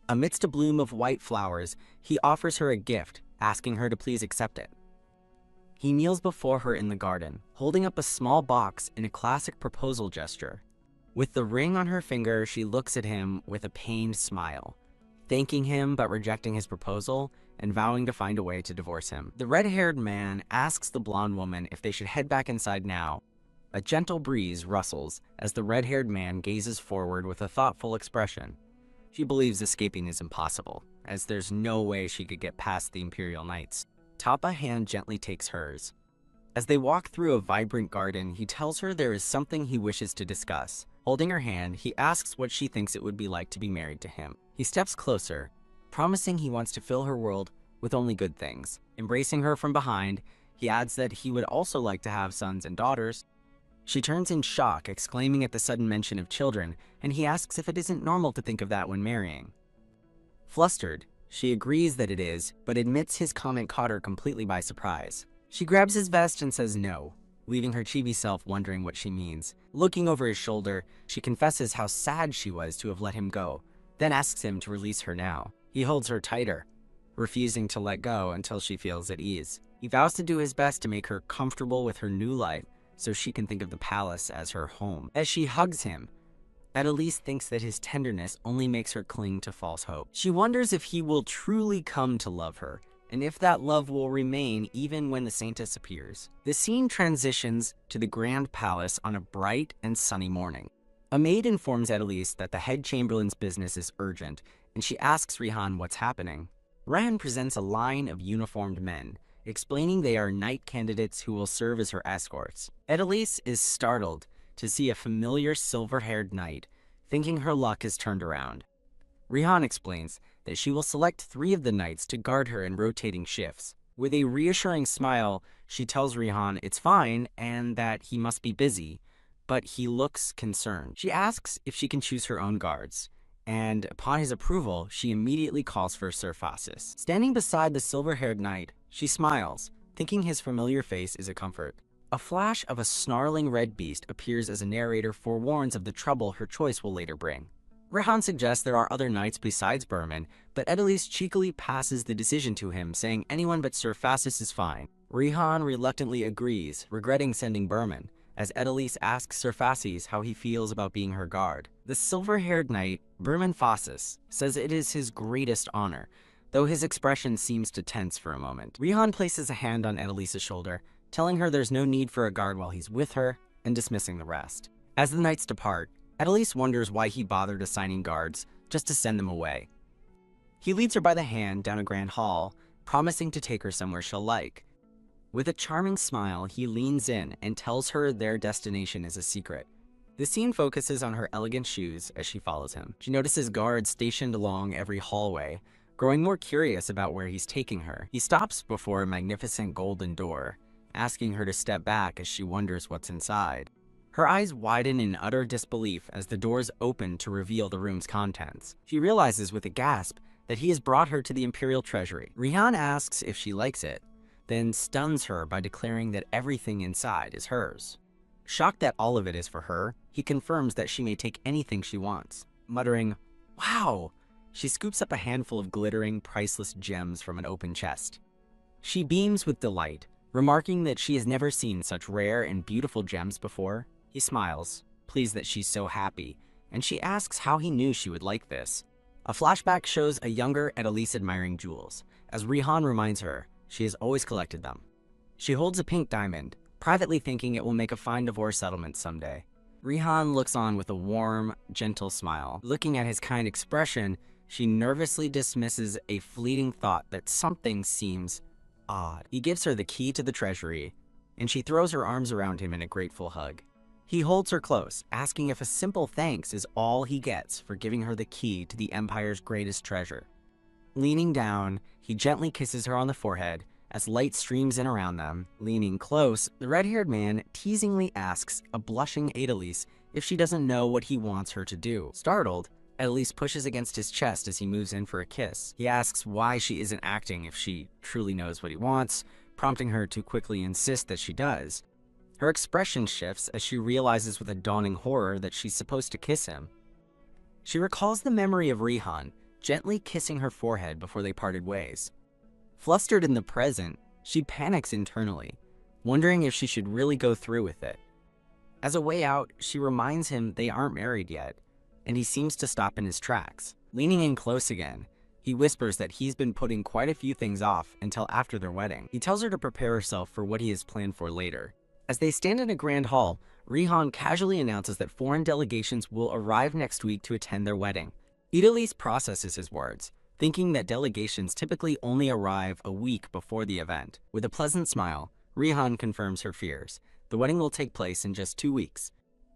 Amidst a bloom of white flowers, he offers her a gift, asking her to please accept it. He kneels before her in the garden, holding up a small box in a classic proposal gesture. With the ring on her finger, she looks at him with a pained smile, thanking him but rejecting his proposal and vowing to find a way to divorce him. The red-haired man asks the blonde woman if they should head back inside now. A gentle breeze rustles as the red-haired man gazes forward with a thoughtful expression. She believes escaping is impossible, as there's no way she could get past the Imperial Knights. Tappa hand gently takes hers. As they walk through a vibrant garden, he tells her there is something he wishes to discuss. Holding her hand, he asks what she thinks it would be like to be married to him. He steps closer, promising he wants to fill her world with only good things. Embracing her from behind, he adds that he would also like to have sons and daughters. She turns in shock, exclaiming at the sudden mention of children, and he asks if it isn't normal to think of that when marrying. Flustered, she agrees that it is, but admits his comment caught her completely by surprise. She grabs his vest and says no, leaving her chibi self wondering what she means. Looking over his shoulder, she confesses how sad she was to have let him go, then asks him to release her now. He holds her tighter, refusing to let go until she feels at ease. He vows to do his best to make her comfortable with her new life so she can think of the palace as her home. As she hugs him, Idalise thinks that his tenderness only makes her cling to false hope. She wonders if he will truly come to love her, and if that love will remain even when the Saintess appears. The scene transitions to the Grand Palace on a bright and sunny morning. A maid informs Idalise that the head chamberlain's business is urgent, and she asks Rehan what's happening. Rehan presents a line of uniformed men, explaining they are knight candidates who will serve as her escorts. Idalise is startled to see a familiar silver-haired knight, thinking her luck has turned around. Rehan explains that she will select 3 of the knights to guard her in rotating shifts. With a reassuring smile, she tells Rihan it's fine and that he must be busy, but he looks concerned. She asks if she can choose her own guards, and upon his approval, she immediately calls for Surfasis. Standing beside the silver-haired knight, she smiles, thinking his familiar face is a comfort. A flash of a snarling red beast appears as a narrator forewarns of the trouble her choice will later bring. Rihan suggests there are other knights besides Berman, but Edelise cheekily passes the decision to him, saying anyone but Surfasis is fine. Rihan reluctantly agrees, regretting sending Berman, as Edelise asks Surfasis how he feels about being her guard. The silver-haired knight, Berman Fasis, says it is his greatest honor, though his expression seems to tense for a moment. Rihan places a hand on Edelise's shoulder, telling her there's no need for a guard while he's with her, and dismissing the rest. As the knights depart, Edelise wonders why he bothered assigning guards just to send them away. He leads her by the hand down a grand hall, promising to take her somewhere she'll like. With a charming smile, he leans in and tells her their destination is a secret. The scene focuses on her elegant shoes as she follows him. She notices guards stationed along every hallway, growing more curious about where he's taking her. He stops before a magnificent golden door, asking her to step back as she wonders what's inside. Her eyes widen in utter disbelief as the doors open to reveal the room's contents. She realizes with a gasp that he has brought her to the Imperial Treasury. Rihan asks if she likes it, then stuns her by declaring that everything inside is hers. Shocked that all of it is for her, he confirms that she may take anything she wants. Muttering, "Wow!" she scoops up a handful of glittering, priceless gems from an open chest. She beams with delight, remarking that she has never seen such rare and beautiful gems before. He smiles, pleased that she's so happy, and she asks how he knew she would like this. A flashback shows a younger Edelise admiring jewels, as Rihan reminds her she has always collected them. She holds a pink diamond, privately thinking it will make a fine divorce settlement someday. Rihan looks on with a warm, gentle smile. Looking at his kind expression, she nervously dismisses a fleeting thought that something seems odd. He gives her the key to the treasury, and she throws her arms around him in a grateful hug. He holds her close, asking if a simple thanks is all he gets for giving her the key to the Empire's greatest treasure. Leaning down, he gently kisses her on the forehead as light streams in around them. Leaning close, the red-haired man teasingly asks a blushing Edelise if she doesn't know what he wants her to do. Startled, Edelise pushes against his chest as he moves in for a kiss. He asks why she isn't acting if she truly knows what he wants, prompting her to quickly insist that she does. Her expression shifts as she realizes with a dawning horror that she's supposed to kiss him. She recalls the memory of Rihan gently kissing her forehead before they parted ways. Flustered in the present, she panics internally, wondering if she should really go through with it. As a way out, she reminds him they aren't married yet, and he seems to stop in his tracks. Leaning in close again, he whispers that he's been putting quite a few things off until after their wedding. He tells her to prepare herself for what he has planned for later. As they stand in a grand hall, Rihan casually announces that foreign delegations will arrive next week to attend their wedding. Edelise processes his words, thinking that delegations typically only arrive a week before the event. With a pleasant smile, Rihan confirms her fears. The wedding will take place in just 2 weeks.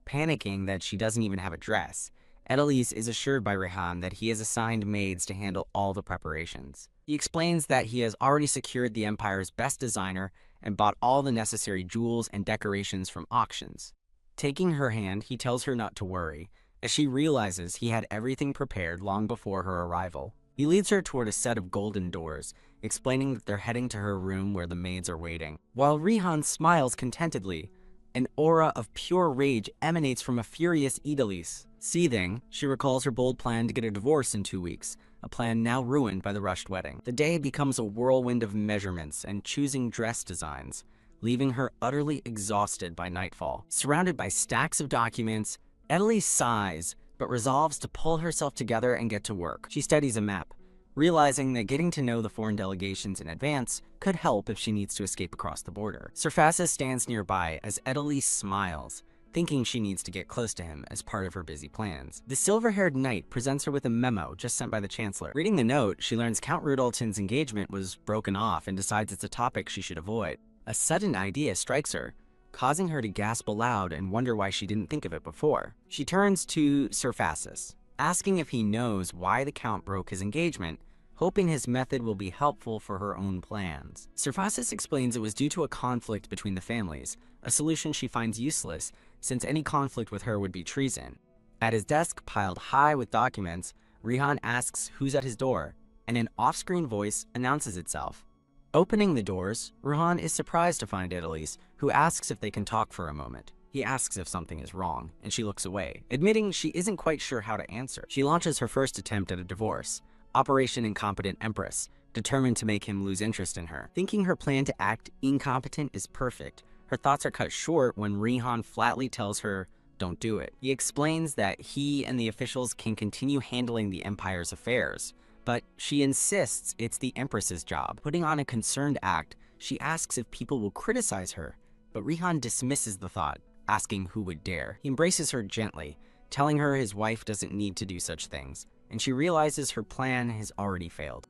Panicking that she doesn't even have a dress, Edelise is assured by Rihan that he has assigned maids to handle all the preparations. He explains that he has already secured the Empire's best designer and bought all the necessary jewels and decorations from auctions. Taking her hand, he tells her not to worry, as she realizes he had everything prepared long before her arrival. He leads her toward a set of golden doors, explaining that they're heading to her room where the maids are waiting. While Rihan smiles contentedly, an aura of pure rage emanates from a furious Edelise. Seething, she recalls her bold plan to get a divorce in 2 weeks, a plan now ruined by the rushed wedding. The day becomes a whirlwind of measurements and choosing dress designs, leaving her utterly exhausted by nightfall. Surrounded by stacks of documents, Edelise sighs, but resolves to pull herself together and get to work. She studies a map, realizing that getting to know the foreign delegations in advance could help if she needs to escape across the border. Surfasis stands nearby as Edelise smiles, thinking she needs to get close to him as part of her busy plans. The silver-haired knight presents her with a memo just sent by the Chancellor. Reading the note, she learns Count Rudolton's engagement was broken off and decides it's a topic she should avoid. A sudden idea strikes her, causing her to gasp aloud and wonder why she didn't think of it before. She turns to Surfasis, asking if he knows why the Count broke his engagement, hoping his method will be helpful for her own plans. Surfasis explains it was due to a conflict between the families, a solution she finds useless since any conflict with her would be treason. At his desk, piled high with documents, Rihan asks who's at his door, and an off-screen voice announces itself. Opening the doors, Rihan is surprised to find Elise, who asks if they can talk for a moment. He asks if something is wrong, and she looks away, admitting she isn't quite sure how to answer. She launches her first attempt at a divorce, Operation Incompetent Empress, determined to make him lose interest in her. Thinking her plan to act incompetent is perfect, her thoughts are cut short when Rihan flatly tells her, "Don't do it." He explains that he and the officials can continue handling the Empire's affairs, but she insists it's the Empress's job. Putting on a concerned act, she asks if people will criticize her, but Rihan dismisses the thought, asking who would dare. He embraces her gently, telling her his wife doesn't need to do such things, and she realizes her plan has already failed.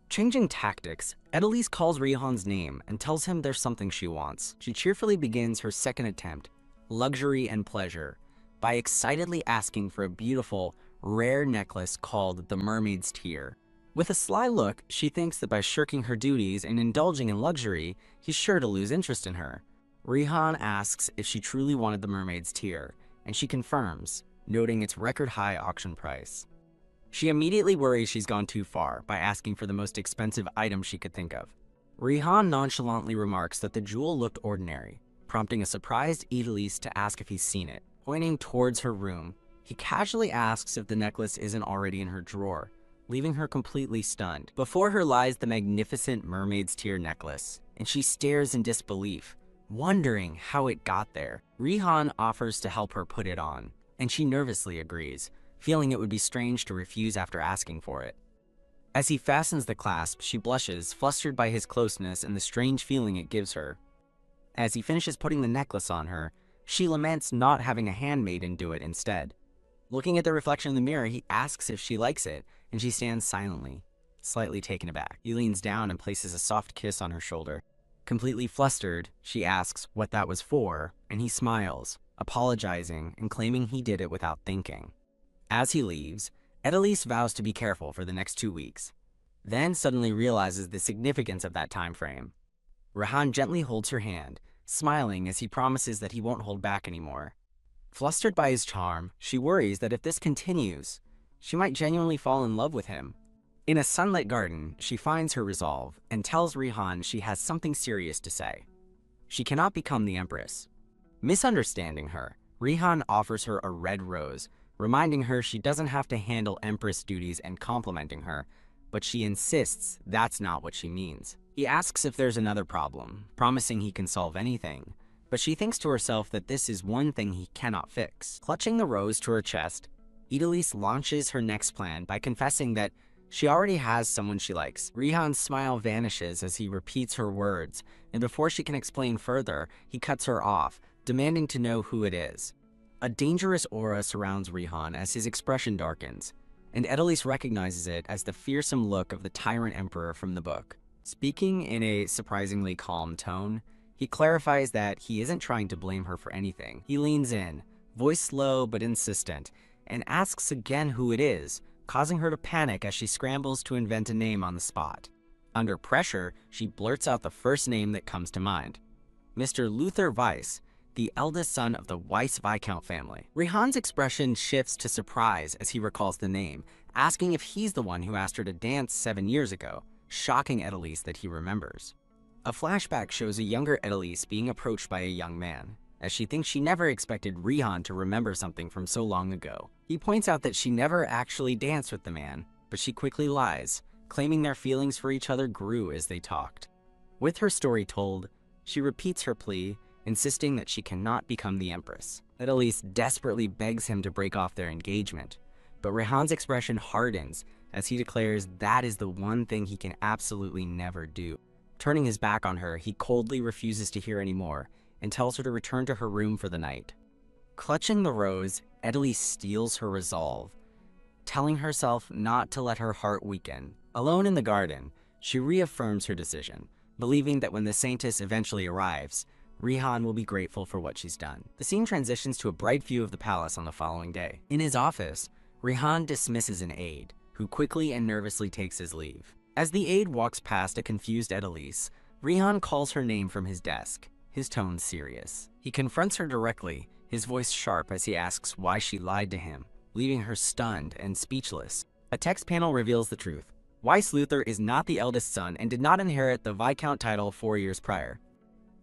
Changing tactics, Elise calls Rihan's name and tells him there's something she wants. She cheerfully begins her second attempt, Luxury and Pleasure, by excitedly asking for a beautiful, rare necklace called the Mermaid's Tear. With a sly look, she thinks that by shirking her duties and indulging in luxury, he's sure to lose interest in her. Rihan asks if she truly wanted the Mermaid's Tear, and she confirms, noting its record-high auction price. She immediately worries she's gone too far by asking for the most expensive item she could think of. Rihan nonchalantly remarks that the jewel looked ordinary, prompting a surprised Elise to ask if he's seen it. Pointing towards her room, he casually asks if the necklace isn't already in her drawer, leaving her completely stunned. Before her lies the magnificent Mermaid's Tear necklace, and she stares in disbelief, wondering how it got there. Rihan offers to help her put it on, and she nervously agrees, feeling it would be strange to refuse after asking for it. As he fastens the clasp, she blushes, flustered by his closeness and the strange feeling it gives her. As he finishes putting the necklace on her, she laments not having a handmaiden do it instead. Looking at the reflection in the mirror, he asks if she likes it, and she stands silently, slightly taken aback. He leans down and places a soft kiss on her shoulder. Completely flustered, she asks what that was for, and he smiles, apologizing and claiming he did it without thinking. As he leaves, Elise vows to be careful for the next 2 weeks, then suddenly realizes the significance of that time frame. Rihan gently holds her hand, smiling as he promises that he won't hold back anymore. Flustered by his charm, she worries that if this continues, she might genuinely fall in love with him. In a sunlit garden, she finds her resolve and tells Rihan she has something serious to say. She cannot become the Empress. Misunderstanding her, Rihan offers her a red rose, reminding her she doesn't have to handle Empress duties and complimenting her, but she insists that's not what she means. He asks if there's another problem, promising he can solve anything, but she thinks to herself that this is one thing he cannot fix. Clutching the rose to her chest, Elise launches her next plan by confessing that she already has someone she likes. Rihan's smile vanishes as he repeats her words, and before she can explain further, he cuts her off, demanding to know who it is. A dangerous aura surrounds Rihan as his expression darkens, and Elise recognizes it as the fearsome look of the tyrant emperor from the book. Speaking in a surprisingly calm tone, he clarifies that he isn't trying to blame her for anything. He leans in, voice slow but insistent, and asks again who it is, causing her to panic as she scrambles to invent a name on the spot. Under pressure, she blurts out the first name that comes to mind: Mr. Luther Weiss, the eldest son of the Weiss Viscount family. Rihan's expression shifts to surprise as he recalls the name, asking if he's the one who asked her to dance 7 years ago, shocking Elise that he remembers. A flashback shows a younger Elise being approached by a young man, as she thinks she never expected Rihan to remember something from so long ago. He points out that she never actually danced with the man, but she quickly lies, claiming their feelings for each other grew as they talked. With her story told, she repeats her plea, insisting that she cannot become the Empress. Elise desperately begs him to break off their engagement, but Rihan's expression hardens as he declares that is the one thing he can absolutely never do. Turning his back on her, he coldly refuses to hear any more and tells her to return to her room for the night. Clutching the rose, Elise steals her resolve, telling herself not to let her heart weaken. Alone in the garden, she reaffirms her decision, believing that when the Saintess eventually arrives, Rihan will be grateful for what she's done. The scene transitions to a bright view of the palace on the following day. In his office, Rihan dismisses an aide, who quickly and nervously takes his leave. As the aide walks past a confused Edelise, Rihan calls her name from his desk, his tone serious. He confronts her directly, his voice sharp as he asks why she lied to him, leaving her stunned and speechless. A text panel reveals the truth. Weiss Luther is not the eldest son and did not inherit the Viscount title 4 years prior.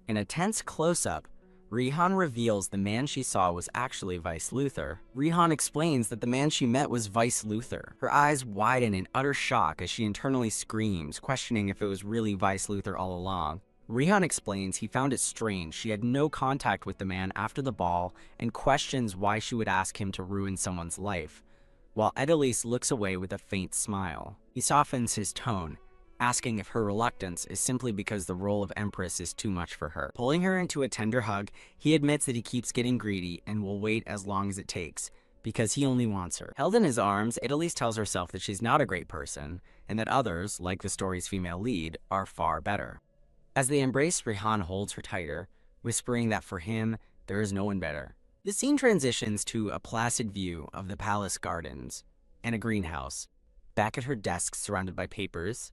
In a tense close-up, Rihan reveals the man she saw was actually Weiss Luther. Rihan explains that the man she met was Weiss Luther. Her eyes widen in utter shock as she internally screams, questioning if it was really Weiss Luther all along. Rihan explains he found it strange she had no contact with the man after the ball and questions why she would ask him to ruin someone's life, while Edelise looks away with a faint smile. He softens his tone, asking if her reluctance is simply because the role of Empress is too much for her. Pulling her into a tender hug, he admits that he keeps getting greedy and will wait as long as it takes, because he only wants her. Held in his arms, Edelise tells herself that she's not a great person, and that others, like the story's female lead, are far better. As they embrace, Rihan holds her tighter, whispering that for him, there is no one better. The scene transitions to a placid view of the palace gardens and a greenhouse. Back at her desk surrounded by papers,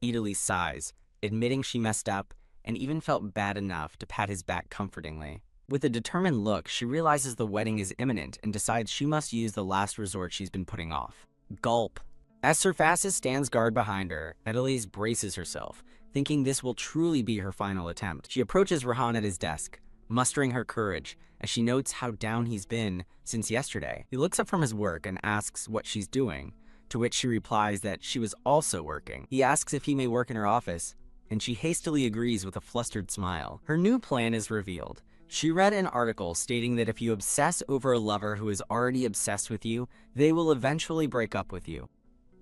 Edelise sighs, admitting she messed up and even felt bad enough to pat his back comfortingly. With a determined look, she realizes the wedding is imminent and decides she must use the last resort she's been putting off. Gulp. As Sir Fascis stands guard behind her, Edelise braces herself, thinking this will truly be her final attempt. She approaches Rihan at his desk, mustering her courage as she notes how down he's been since yesterday. He looks up from his work and asks what she's doing, to which she replies that she was also working. He asks if he may work in her office, and she hastily agrees with a flustered smile. Her new plan is revealed. She read an article stating that if you obsess over a lover who is already obsessed with you, they will eventually break up with you.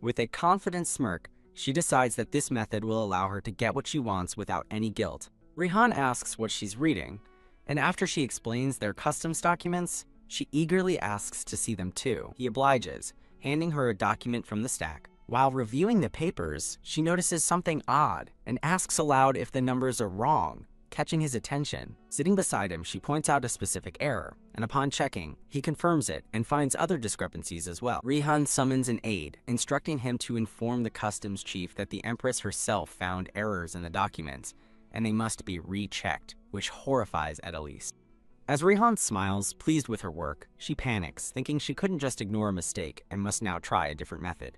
With a confident smirk, she decides that this method will allow her to get what she wants without any guilt. Rihan asks what she's reading, and after she explains their customs documents, she eagerly asks to see them too. He obliges, handing her a document from the stack. While reviewing the papers, she notices something odd and asks aloud if the numbers are wrong, catching his attention. Sitting beside him, she points out a specific error, and upon checking, he confirms it and finds other discrepancies as well. Rihan summons an aide, instructing him to inform the customs chief that the Empress herself found errors in the documents, and they must be rechecked, which horrifies Edelise. As Rihan smiles, pleased with her work, she panics, thinking she couldn't just ignore a mistake and must now try a different method.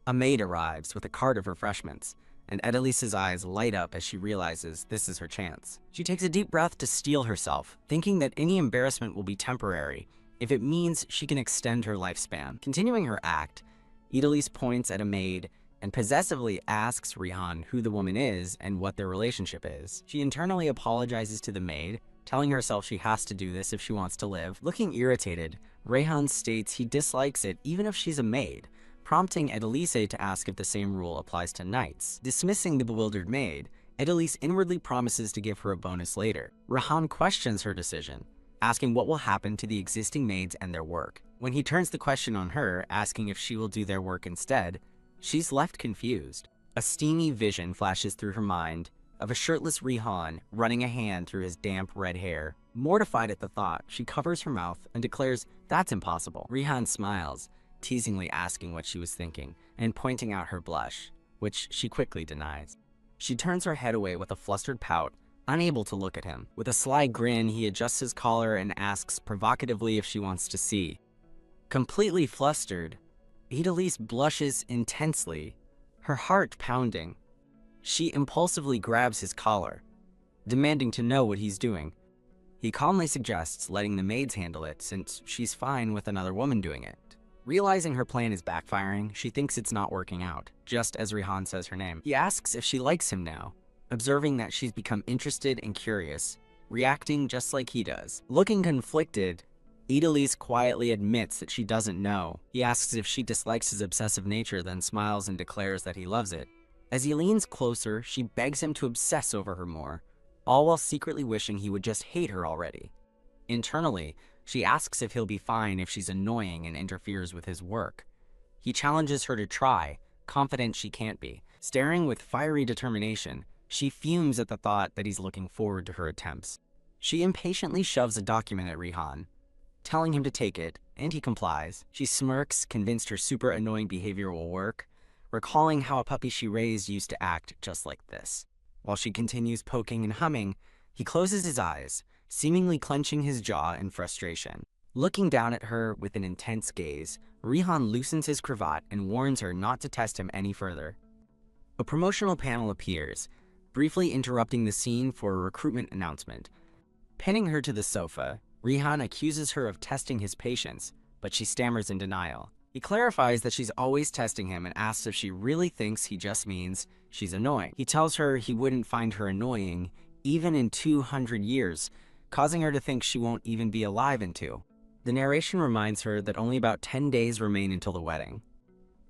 A maid arrives with a cart of refreshments, and Edelise's eyes light up as she realizes this is her chance. She takes a deep breath to steel herself, thinking that any embarrassment will be temporary if it means she can extend her lifespan. Continuing her act, Edelise points at a maid and possessively asks Rihan who the woman is and what their relationship is. She internally apologizes to the maid, telling herself she has to do this if she wants to live. Looking irritated, Rihan states he dislikes it even if she's a maid, prompting Edelise to ask if the same rule applies to knights. Dismissing the bewildered maid, Edelise inwardly promises to give her a bonus later. Rihan questions her decision, asking what will happen to the existing maids and their work. When he turns the question on her, asking if she will do their work instead, she's left confused. A steamy vision flashes through her mind of a shirtless Rihan running a hand through his damp red hair. Mortified at the thought, she covers her mouth and declares that's impossible. Rihan smiles, teasingly asking what she was thinking and pointing out her blush, which she quickly denies. She turns her head away with a flustered pout, unable to look at him. With a sly grin, he adjusts his collar and asks provocatively if she wants to see. Completely flustered, Edelise blushes intensely, her heart pounding. She impulsively grabs his collar, demanding to know what he's doing. He calmly suggests letting the maids handle it since she's fine with another woman doing it. Realizing her plan is backfiring, she thinks it's not working out, just as Rihan says her name. He asks if she likes him now, observing that she's become interested and curious, reacting just like he does. Looking conflicted, Edelise quietly admits that she doesn't know. He asks if she dislikes his obsessive nature, then smiles and declares that he loves it. As he leans closer, she begs him to obsess over her more, all while secretly wishing he would just hate her already. Internally, she asks if he'll be fine if she's annoying and interferes with his work. He challenges her to try, confident she can't be. Staring with fiery determination, she fumes at the thought that he's looking forward to her attempts. She impatiently shoves a document at Rihan, telling him to take it, and he complies. She smirks, convinced her super annoying behavior will work, recalling how a puppy she raised used to act just like this. While she continues poking and humming, he closes his eyes, seemingly clenching his jaw in frustration. Looking down at her with an intense gaze, Rihan loosens his cravat and warns her not to test him any further. A promotional panel appears, briefly interrupting the scene for a recruitment announcement. Pinning her to the sofa, Rihan accuses her of testing his patience, but she stammers in denial. He clarifies that she's always testing him and asks if she really thinks he just means she's annoying. He tells her he wouldn't find her annoying even in 200 years, causing her to think she won't even be alive in 2. The narration reminds her that only about 10 days remain until the wedding.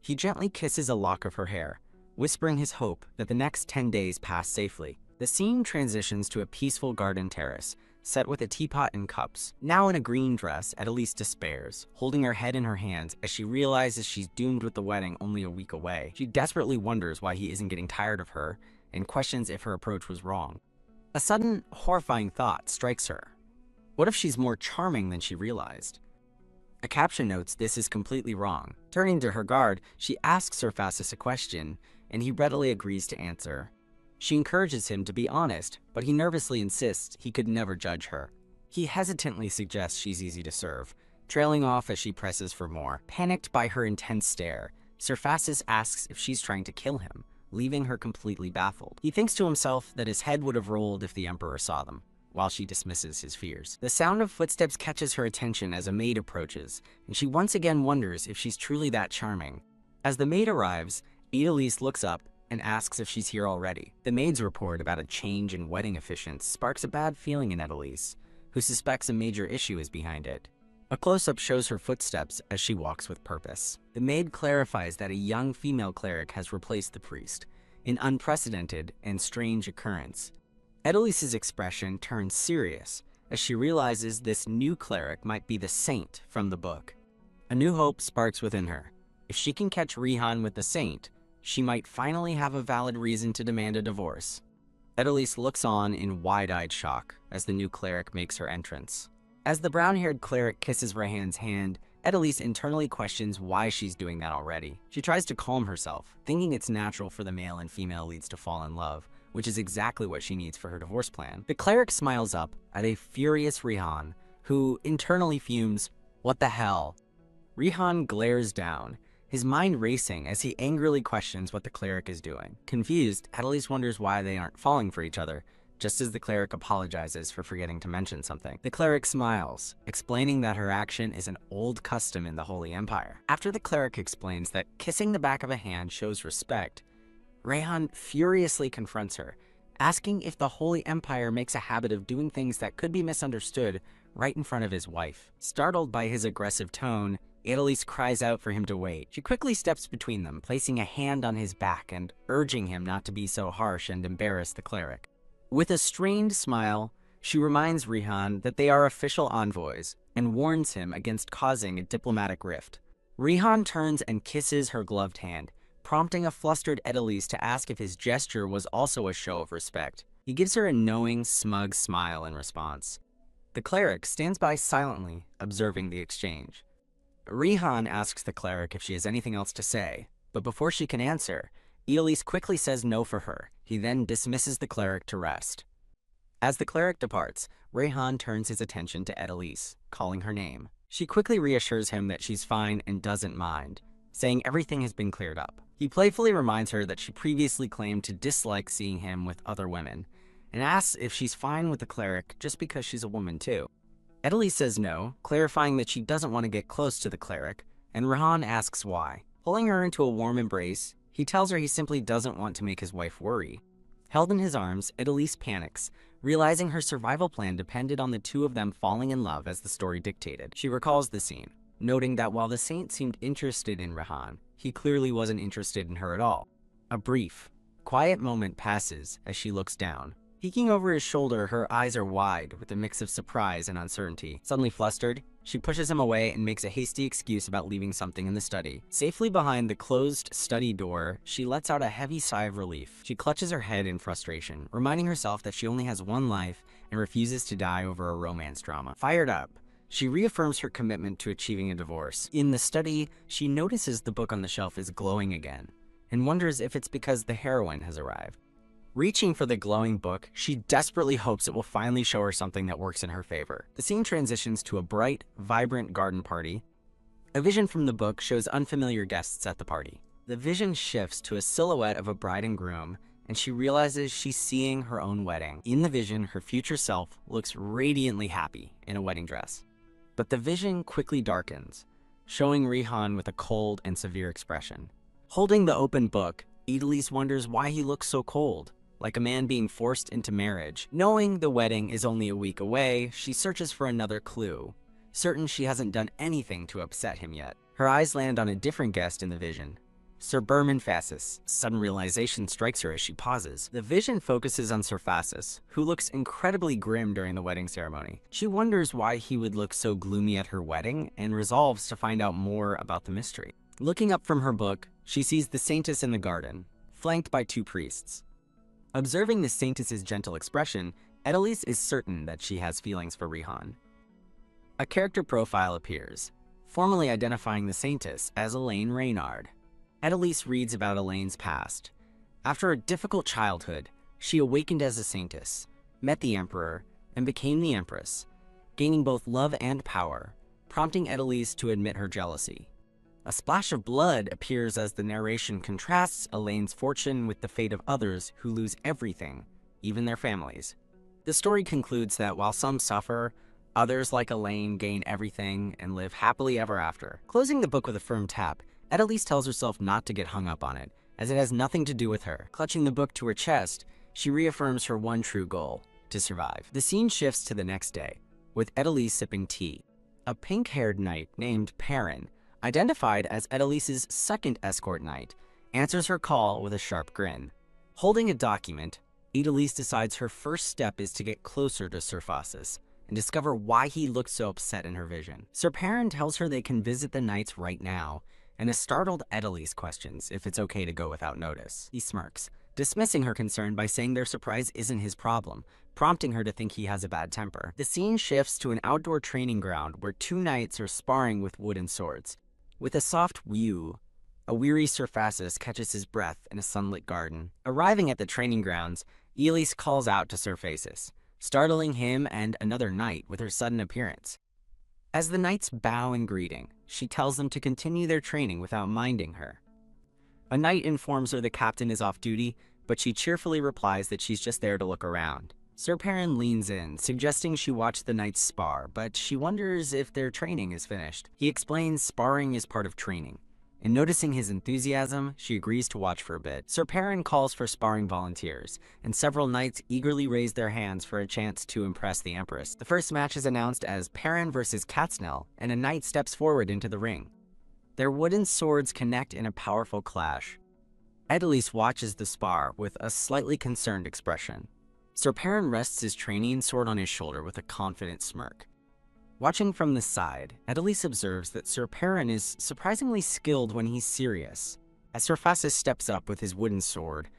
He gently kisses a lock of her hair, whispering his hope that the next 10 days pass safely. The scene transitions to a peaceful garden terrace, set with a teapot and cups. Now in a green dress, Annalise despairs, holding her head in her hands as she realizes she's doomed with the wedding only a week away. She desperately wonders why he isn't getting tired of her, and questions if her approach was wrong. A sudden, horrifying thought strikes her. What if she's more charming than she realized? A caption notes this is completely wrong. Turning to her guard, she asks Surfacis a question, and he readily agrees to answer. She encourages him to be honest, but he nervously insists he could never judge her. He hesitantly suggests she's easy to serve, trailing off as she presses for more. Panicked by her intense stare, Surfacis asks if she's trying to kill him, leaving her completely baffled. He thinks to himself that his head would have rolled if the Emperor saw them, while she dismisses his fears. The sound of footsteps catches her attention as a maid approaches, and she once again wonders if she's truly that charming. As the maid arrives, Annalise looks up and asks if she's here already. The maid's report about a change in wedding officiants sparks a bad feeling in Annalise, who suspects a major issue is behind it. A close-up shows her footsteps as she walks with purpose. The maid clarifies that a young female cleric has replaced the priest, an unprecedented and strange occurrence. Annalise's expression turns serious as she realizes this new cleric might be the saint from the book. A new hope sparks within her. If she can catch Rihan with the saint, she might finally have a valid reason to demand a divorce. Annalise looks on in wide-eyed shock as the new cleric makes her entrance. As the brown-haired cleric kisses Rihan's hand, Annalise internally questions why she's doing that already. She tries to calm herself, thinking it's natural for the male and female leads to fall in love, which is exactly what she needs for her divorce plan. The cleric smiles up at a furious Rihan, who internally fumes, "What the hell?" Rihan glares down, his mind racing as he angrily questions what the cleric is doing. Confused, Annalise wonders why they aren't falling for each other, just as the cleric apologizes for forgetting to mention something. The cleric smiles, explaining that her action is an old custom in the Holy Empire. After the cleric explains that kissing the back of a hand shows respect, Rihan furiously confronts her, asking if the Holy Empire makes a habit of doing things that could be misunderstood right in front of his wife. Startled by his aggressive tone, Annalise cries out for him to wait. She quickly steps between them, placing a hand on his back and urging him not to be so harsh and embarrass the cleric. With a strained smile, she reminds Rihan that they are official envoys and warns him against causing a diplomatic rift. Rihan turns and kisses her gloved hand, prompting a flustered Annalise to ask if his gesture was also a show of respect. He gives her a knowing, smug smile in response. The cleric stands by silently, observing the exchange. Rihan asks the cleric if she has anything else to say, but before she can answer, Annalise quickly says no for her. He then dismisses the cleric to rest. As the cleric departs, Rihan turns his attention to Annalise, calling her name. She quickly reassures him that she's fine and doesn't mind, saying everything has been cleared up. He playfully reminds her that she previously claimed to dislike seeing him with other women, and asks if she's fine with the cleric just because she's a woman too. Annalise says no, clarifying that she doesn't want to get close to the cleric, and Rihan asks why. Pulling her into a warm embrace, he tells her he simply doesn't want to make his wife worry. Held in his arms, Annalise panics, realizing her survival plan depended on the two of them falling in love as the story dictated. She recalls the scene, noting that while the saint seemed interested in Rihan, he clearly wasn't interested in her at all. A brief, quiet moment passes as she looks down. Peeking over his shoulder, her eyes are wide with a mix of surprise and uncertainty. Suddenly flustered, she pushes him away and makes a hasty excuse about leaving something in the study. Safely behind the closed study door, she lets out a heavy sigh of relief. She clutches her head in frustration, reminding herself that she only has one life and refuses to die over a romance drama. Fired up, she reaffirms her commitment to achieving a divorce. In the study, she notices the book on the shelf is glowing again, and wonders if it's because the heroine has arrived. Reaching for the glowing book, she desperately hopes it will finally show her something that works in her favor. The scene transitions to a bright, vibrant garden party. A vision from the book shows unfamiliar guests at the party. The vision shifts to a silhouette of a bride and groom, and she realizes she's seeing her own wedding. In the vision, her future self looks radiantly happy in a wedding dress. But the vision quickly darkens, showing Rihan with a cold and severe expression. Holding the open book, Idalise wonders why he looks so cold, like a man being forced into marriage. Knowing the wedding is only a week away, she searches for another clue, certain she hasn't done anything to upset him yet. Her eyes land on a different guest in the vision, Sir Berman Fassis. Sudden realization strikes her as she pauses. The vision focuses on Sir Fassis, who looks incredibly grim during the wedding ceremony. She wonders why he would look so gloomy at her wedding and resolves to find out more about the mystery. Looking up from her book, she sees the Saintess in the garden, flanked by 2 priests. Observing the Saintess's gentle expression, Idalise is certain that she has feelings for Rihan. A character profile appears, formally identifying the Saintess as Elaine Reynard. Idalise reads about Elaine's past. After a difficult childhood, she awakened as a Saintess, met the Emperor, and became the Empress, gaining both love and power, prompting Idalise to admit her jealousy. A splash of blood appears as the narration contrasts Elaine's fortune with the fate of others who lose everything, even their families. The story concludes that while some suffer, others like Elaine gain everything and live happily ever after. Closing the book with a firm tap, Idalise tells herself not to get hung up on it, as it has nothing to do with her. Clutching the book to her chest, she reaffirms her one true goal, to survive. The scene shifts to the next day, with Idalise sipping tea. A pink-haired knight named Perrin, identified as Idalise's second escort knight, answers her call with a sharp grin. Holding a document, Idalise decides her first step is to get closer to Sir Fassis and discover why he looks so upset in her vision. Sir Perrin tells her they can visit the knights right now, and a startled Idalise questions if it's okay to go without notice. He smirks, dismissing her concern by saying their surprise isn't his problem, prompting her to think he has a bad temper. The scene shifts to an outdoor training ground where 2 knights are sparring with wooden swords. With a soft whew, a weary Sir Fassis catches his breath in a sunlit garden. Arriving at the training grounds, Idalise calls out to Sir Fassis, startling him and another knight with her sudden appearance. As the knights bow in greeting, she tells them to continue their training without minding her. A knight informs her the captain is off duty, but she cheerfully replies that she's just there to look around. Sir Perrin leans in, suggesting she watch the knights spar, but she wonders if their training is finished. He explains sparring is part of training, and noticing his enthusiasm, she agrees to watch for a bit. Sir Perrin calls for sparring volunteers, and several knights eagerly raise their hands for a chance to impress the Empress. The first match is announced as Perrin versus Katznell, and a knight steps forward into the ring. Their wooden swords connect in a powerful clash. Idalise watches the spar with a slightly concerned expression. Sir Perrin rests his training sword on his shoulder with a confident smirk. Watching from the side, Idalise observes that Sir Perrin is surprisingly skilled when he's serious. As Sir Fassis steps up with his wooden sword,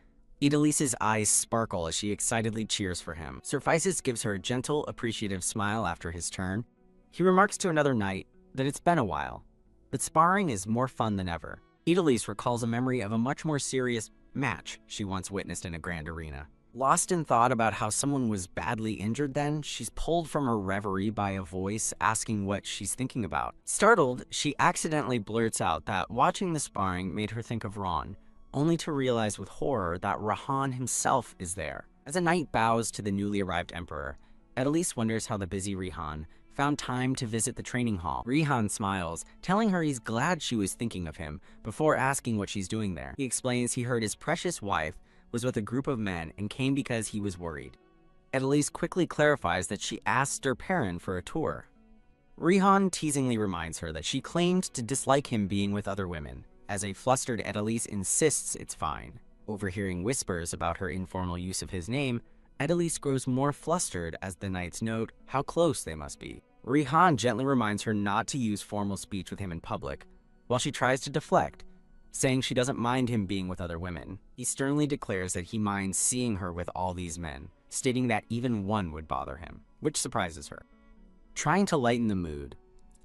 Idalise's eyes sparkle as she excitedly cheers for him. Sir Fassis gives her a gentle, appreciative smile after his turn. He remarks to another knight that it's been a while, but sparring is more fun than ever. Idalise recalls a memory of a much more serious match she once witnessed in a grand arena. Lost in thought about how someone was badly injured then, she's pulled from her reverie by a voice asking what she's thinking about. Startled, she accidentally blurts out that watching the sparring made her think of Ron, only to realize with horror that Rahan himself is there. As a knight bows to the newly arrived emperor, Idalise wonders how the busy Rihan found time to visit the training hall. Rihan smiles, telling her he's glad she was thinking of him, before asking what she's doing there. He explains he heard his precious wife was with a group of men and came because he was worried. Idalise quickly clarifies that she asked Sir Perrin for a tour. Rihan teasingly reminds her that she claimed to dislike him being with other women, as a flustered Idalise insists it's fine. Overhearing whispers about her informal use of his name, Idalise grows more flustered as the knights note how close they must be. Rihan gently reminds her not to use formal speech with him in public, while she tries to deflect, saying she doesn't mind him being with other women. He sternly declares that he minds seeing her with all these men, stating that even one would bother him, which surprises her. Trying to lighten the mood,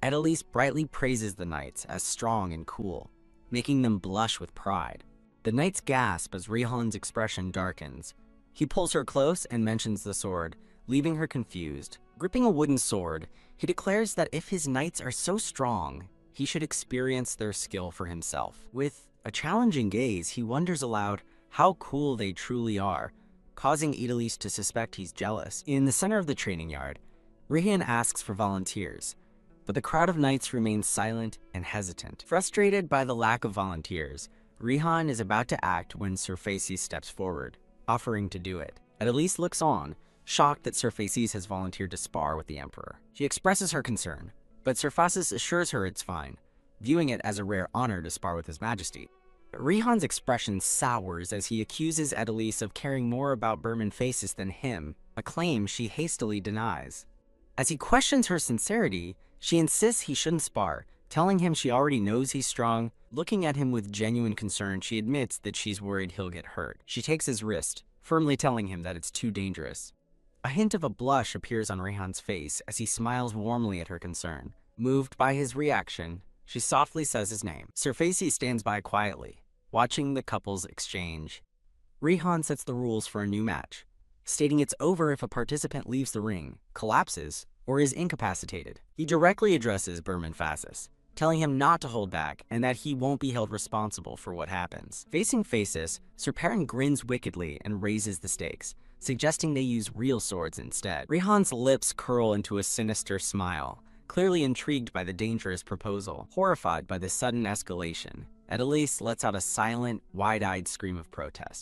Idalise brightly praises the knights as strong and cool, making them blush with pride. The knights gasp as Rihan's expression darkens. He pulls her close and mentions the sword, leaving her confused. Gripping a wooden sword, he declares that if his knights are so strong, he should experience their skill for himself. With a challenging gaze, he wonders aloud how cool they truly are, causing Idalise to suspect he's jealous. In the center of the training yard, Rihan asks for volunteers, but the crowd of knights remains silent and hesitant. Frustrated by the lack of volunteers, Rihan is about to act when Sir Faces steps forward, offering to do it. Idalise looks on, shocked that Sir Faces has volunteered to spar with the Emperor. She expresses her concern, but Sir Faces assures her it's fine, viewing it as a rare honor to spar with His Majesty. Rihan's expression sours as he accuses Idalise of caring more about Berman Faces than him, a claim she hastily denies. As he questions her sincerity, she insists he shouldn't spar, telling him she already knows he's strong. Looking at him with genuine concern, she admits that she's worried he'll get hurt. She takes his wrist, firmly telling him that it's too dangerous. A hint of a blush appears on Rihan's face as he smiles warmly at her concern. Moved by his reaction, she softly says his name. Sir Faces stands by quietly, watching the couple's exchange. Rihan sets the rules for a new match, stating it's over if a participant leaves the ring, collapses, or is incapacitated. He directly addresses Berman Faces, telling him not to hold back and that he won't be held responsible for what happens. Facing Faces, Sir Perrin grins wickedly and raises the stakes, suggesting they use real swords instead. Rihan's lips curl into a sinister smile, clearly intrigued by the dangerous proposal. Horrified by the sudden escalation, Idalise lets out a silent, wide-eyed scream of protest.